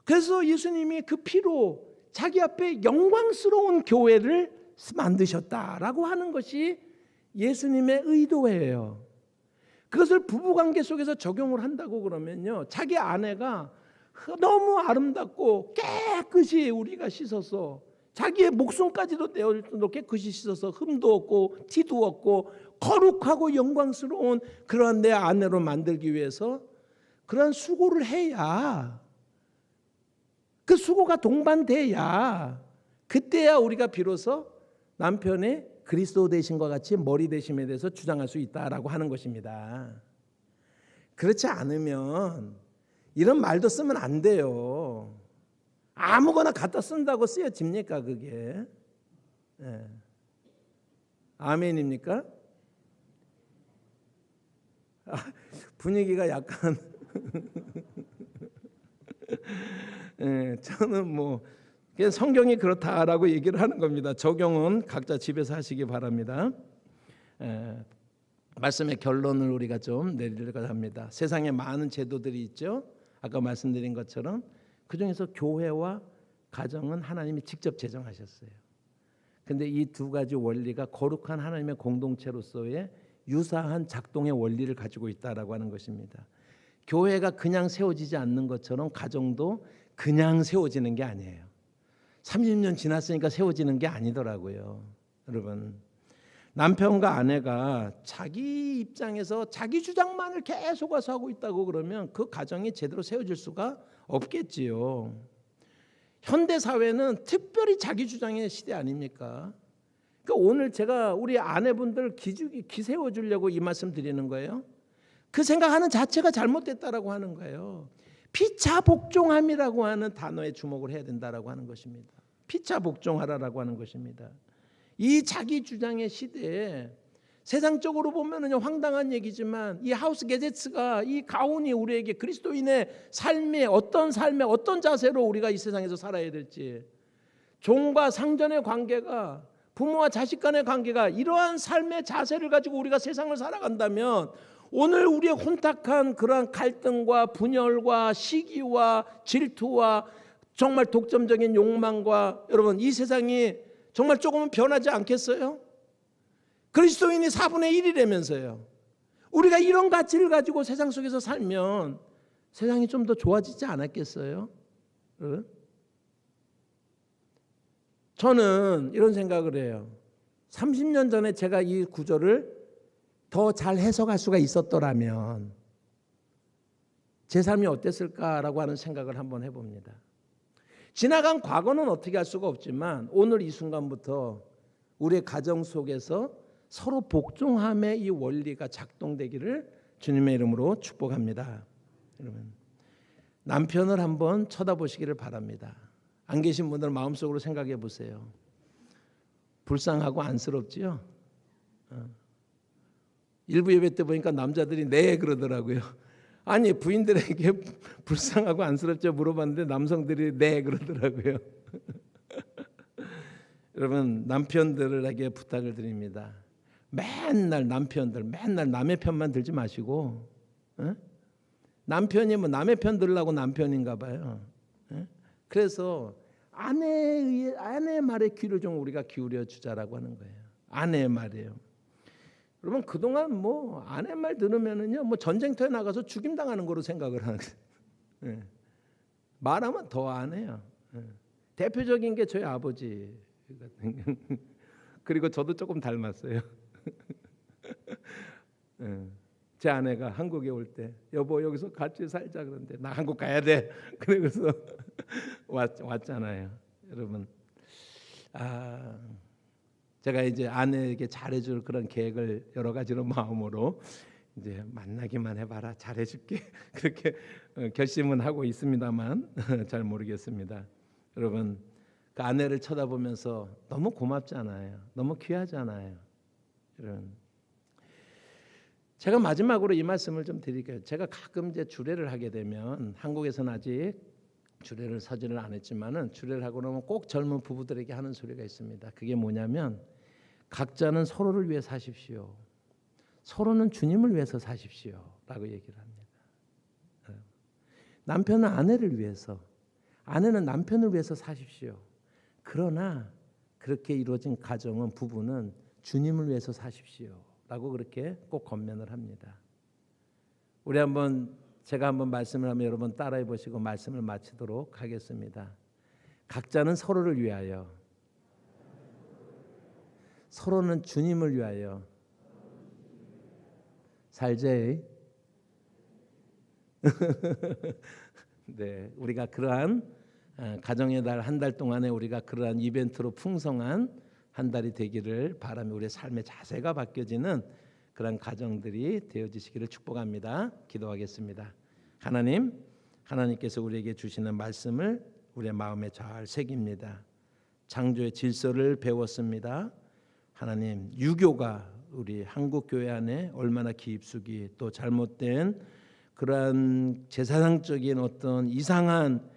그래서 예수님이 그 피로 자기 앞에 영광스러운 교회를 만드셨다라고 하는 것이 예수님의 의도예요. 그것을 부부관계 속에서 적용을 한다고 그러면요 자기 아내가 너무 아름답고 깨끗이 우리가 씻어서 자기의 목숨까지도 내어줄 정도로 깨끗이 씻어서 흠도 없고 티도 없고 거룩하고 영광스러운 그러한 내 아내로 만들기 위해서 그러한 수고를 해야 그 수고가 동반돼야 그때야 우리가 비로소 남편의 그리스도 되심과 같이 머리 되심에 대해서 주장할 수 있다라고 하는 것입니다. 그렇지 않으면 이런 말도 쓰면 안 돼요. 아무거나 갖다 쓴다고 쓰여집니까 그게? 네. 아멘입니까? 분위기가 약간 네, 저는 뭐 그냥 성경이 그렇다라고 얘기를 하는 겁니다. 적용은 각자 집에서 하시기 바랍니다. 말씀의 결론을 우리가 좀 내리려고 합니다. 세상에 많은 제도들이 있죠. 아까 말씀드린 것처럼 그중에서 교회와 가정은 하나님이 직접 제정하셨어요. 그런데 이 두 가지 원리가 거룩한 하나님의 공동체로서의 유사한 작동의 원리를 가지고 있다라고 하는 것입니다. 교회가 그냥 세워지지 않는 것처럼 가정도 그냥 세워지는 게 아니에요. 30년 지났으니까 세워지는 게 아니더라고요. 여러분 남편과 아내가 자기 입장에서 자기 주장만을 계속 와서 하고 있다고 그러면 그 가정이 제대로 세워질 수가 없겠지요. 현대 사회는 특별히 자기 주장의 시대 아닙니까? 그러니까 오늘 제가 우리 아내분들 기세워 주려고 이 말씀 드리는 거예요. 그 생각하는 자체가 잘못됐다라고 하는 거예요. 피차 복종함이라고 하는 단어에 주목을 해야 된다라고 하는 것입니다. 피차 복종하라라고 하는 것입니다. 이 자기 주장의 시대에 세상적으로 보면은 황당한 얘기지만 이 하우스 게제츠가 이 가훈이 우리에게 그리스도인의 삶의 어떤 자세로 우리가 이 세상에서 살아야 될지 종과 상전의 관계가 부모와 자식 간의 관계가 이러한 삶의 자세를 가지고 우리가 세상을 살아간다면 오늘 우리의 혼탁한 그러한 갈등과 분열과 시기와 질투와 정말 독점적인 욕망과 여러분 이 세상이 정말 조금은 변하지 않겠어요? 그리스도인이 4분의 1이라면서요. 우리가 이런 가치를 가지고 세상 속에서 살면 세상이 좀 더 좋아지지 않았겠어요? 저는 이런 생각을 해요. 30년 전에 제가 이 구절을 더 잘 해석할 수가 있었더라면 제 삶이 어땠을까라고 하는 생각을 한번 해봅니다. 지나간 과거는 어떻게 할 수가 없지만 오늘 이 순간부터 우리의 가정 속에서 서로 복종함의 이 원리가 작동되기를 주님의 이름으로 축복합니다. 여러분, 남편을 한번 쳐다보시기를 바랍니다. 안 계신 분들은 마음속으로 생각해 보세요. 불쌍하고 안쓰럽지요? 일부 예배 때 보니까 남자들이 네 그러더라고요. 아니 부인들에게 불쌍하고 안쓰럽죠 물어봤는데 남성들이 네 그러더라고요. 여러분 남편들에게 부탁을 드립니다. 맨날 남의 편만 들지 마시고, 어? 남편이 뭐 남의 편 들으려고 남편인가 봐요. 어? 그래서 아내의 말에 귀를 좀 우리가 기울여 주자라고 하는 거예요. 아내의 말이에요. 여러분 그동안 뭐 아내 말 들으면은요 뭐 전쟁터에 나가서 죽임 당하는 거로 생각을 하는 거예요. 예. 말하면 더 안 해요. 예. 대표적인 게 저희 아버지. 그리고 저도 조금 닮았어요. 예. 제 아내가 한국에 올 때 여보 여기서 같이 살자 그런데 나 한국 가야 돼. 그래서 왔잖아요. 여러분 제가 이제 아내에게 잘해줄 그런 계획을 여러 가지로 마음으로 이제 만나기만 해봐라 잘해줄게 그렇게 결심은 하고 있습니다만 잘 모르겠습니다. 여러분 그 아내를 쳐다보면서 너무 고맙잖아요. 너무 귀하잖아요. 여러분 제가 마지막으로 이 말씀을 좀 드릴게요. 제가 가끔 이제 주례를 하게 되면 한국에서는 아직 주례를 서지를 안 했지만은 주례를 하고 나면 꼭 젊은 부부들에게 하는 소리가 있습니다. 그게 뭐냐면 각자는 서로를 위해 사십시오. 서로는 주님을 위해서 사십시오라고 얘기를 합니다. 남편은 아내를 위해서, 아내는 남편을 위해서 사십시오. 그러나 그렇게 이루어진 가정은 부부는 주님을 위해서 사십시오라고 그렇게 꼭 권면을 합니다. 우리 제가 한번 말씀을 하면 여러분 따라해 보시고 말씀을 마치도록 하겠습니다. 각자는 서로를 위하여, 서로는 주님을 위하여 살제. 네, 우리가 그러한 가정의 달 한 달 동안에 우리가 그러한 이벤트로 풍성한 한 달이 되기를 바라며 우리의 삶의 자세가 바뀌어지는 그런 가정들이 되어지시기를 축복합니다. 기도하겠습니다. 하나님께서 우리에게 주시는 말씀을 우리의 마음에 잘 새깁니다. 창조의 질서를 배웠습니다. 하나님, 유교가 우리 한국 교회 안에 얼마나 깊숙이 또 잘못된 그러한 제사상적인 어떤 이상한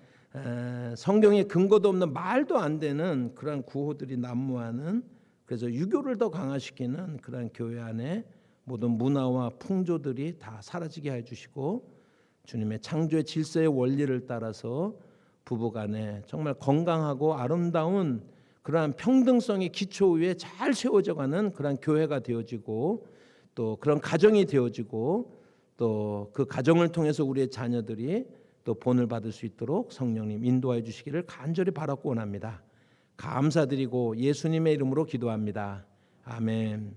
성경에 근거도 없는 말도 안 되는 그러한 구호들이 난무하는, 그래서 유교를 더 강화시키는 그러한 교회 안에 모든 문화와 풍조들이 다 사라지게 해주시고 주님의 창조의 질서의 원리를 따라서 부부간에 정말 건강하고 아름다운 그러한 평등성의 기초 위에 잘 세워져가는 그러한 교회가 되어지고 또 그런 가정이 되어지고 또 그 가정을 통해서 우리의 자녀들이 또 본을 받을 수 있도록 성령님 인도하여 주시기를 간절히 바라고 원합니다. 감사드리고 예수님의 이름으로 기도합니다. 아멘.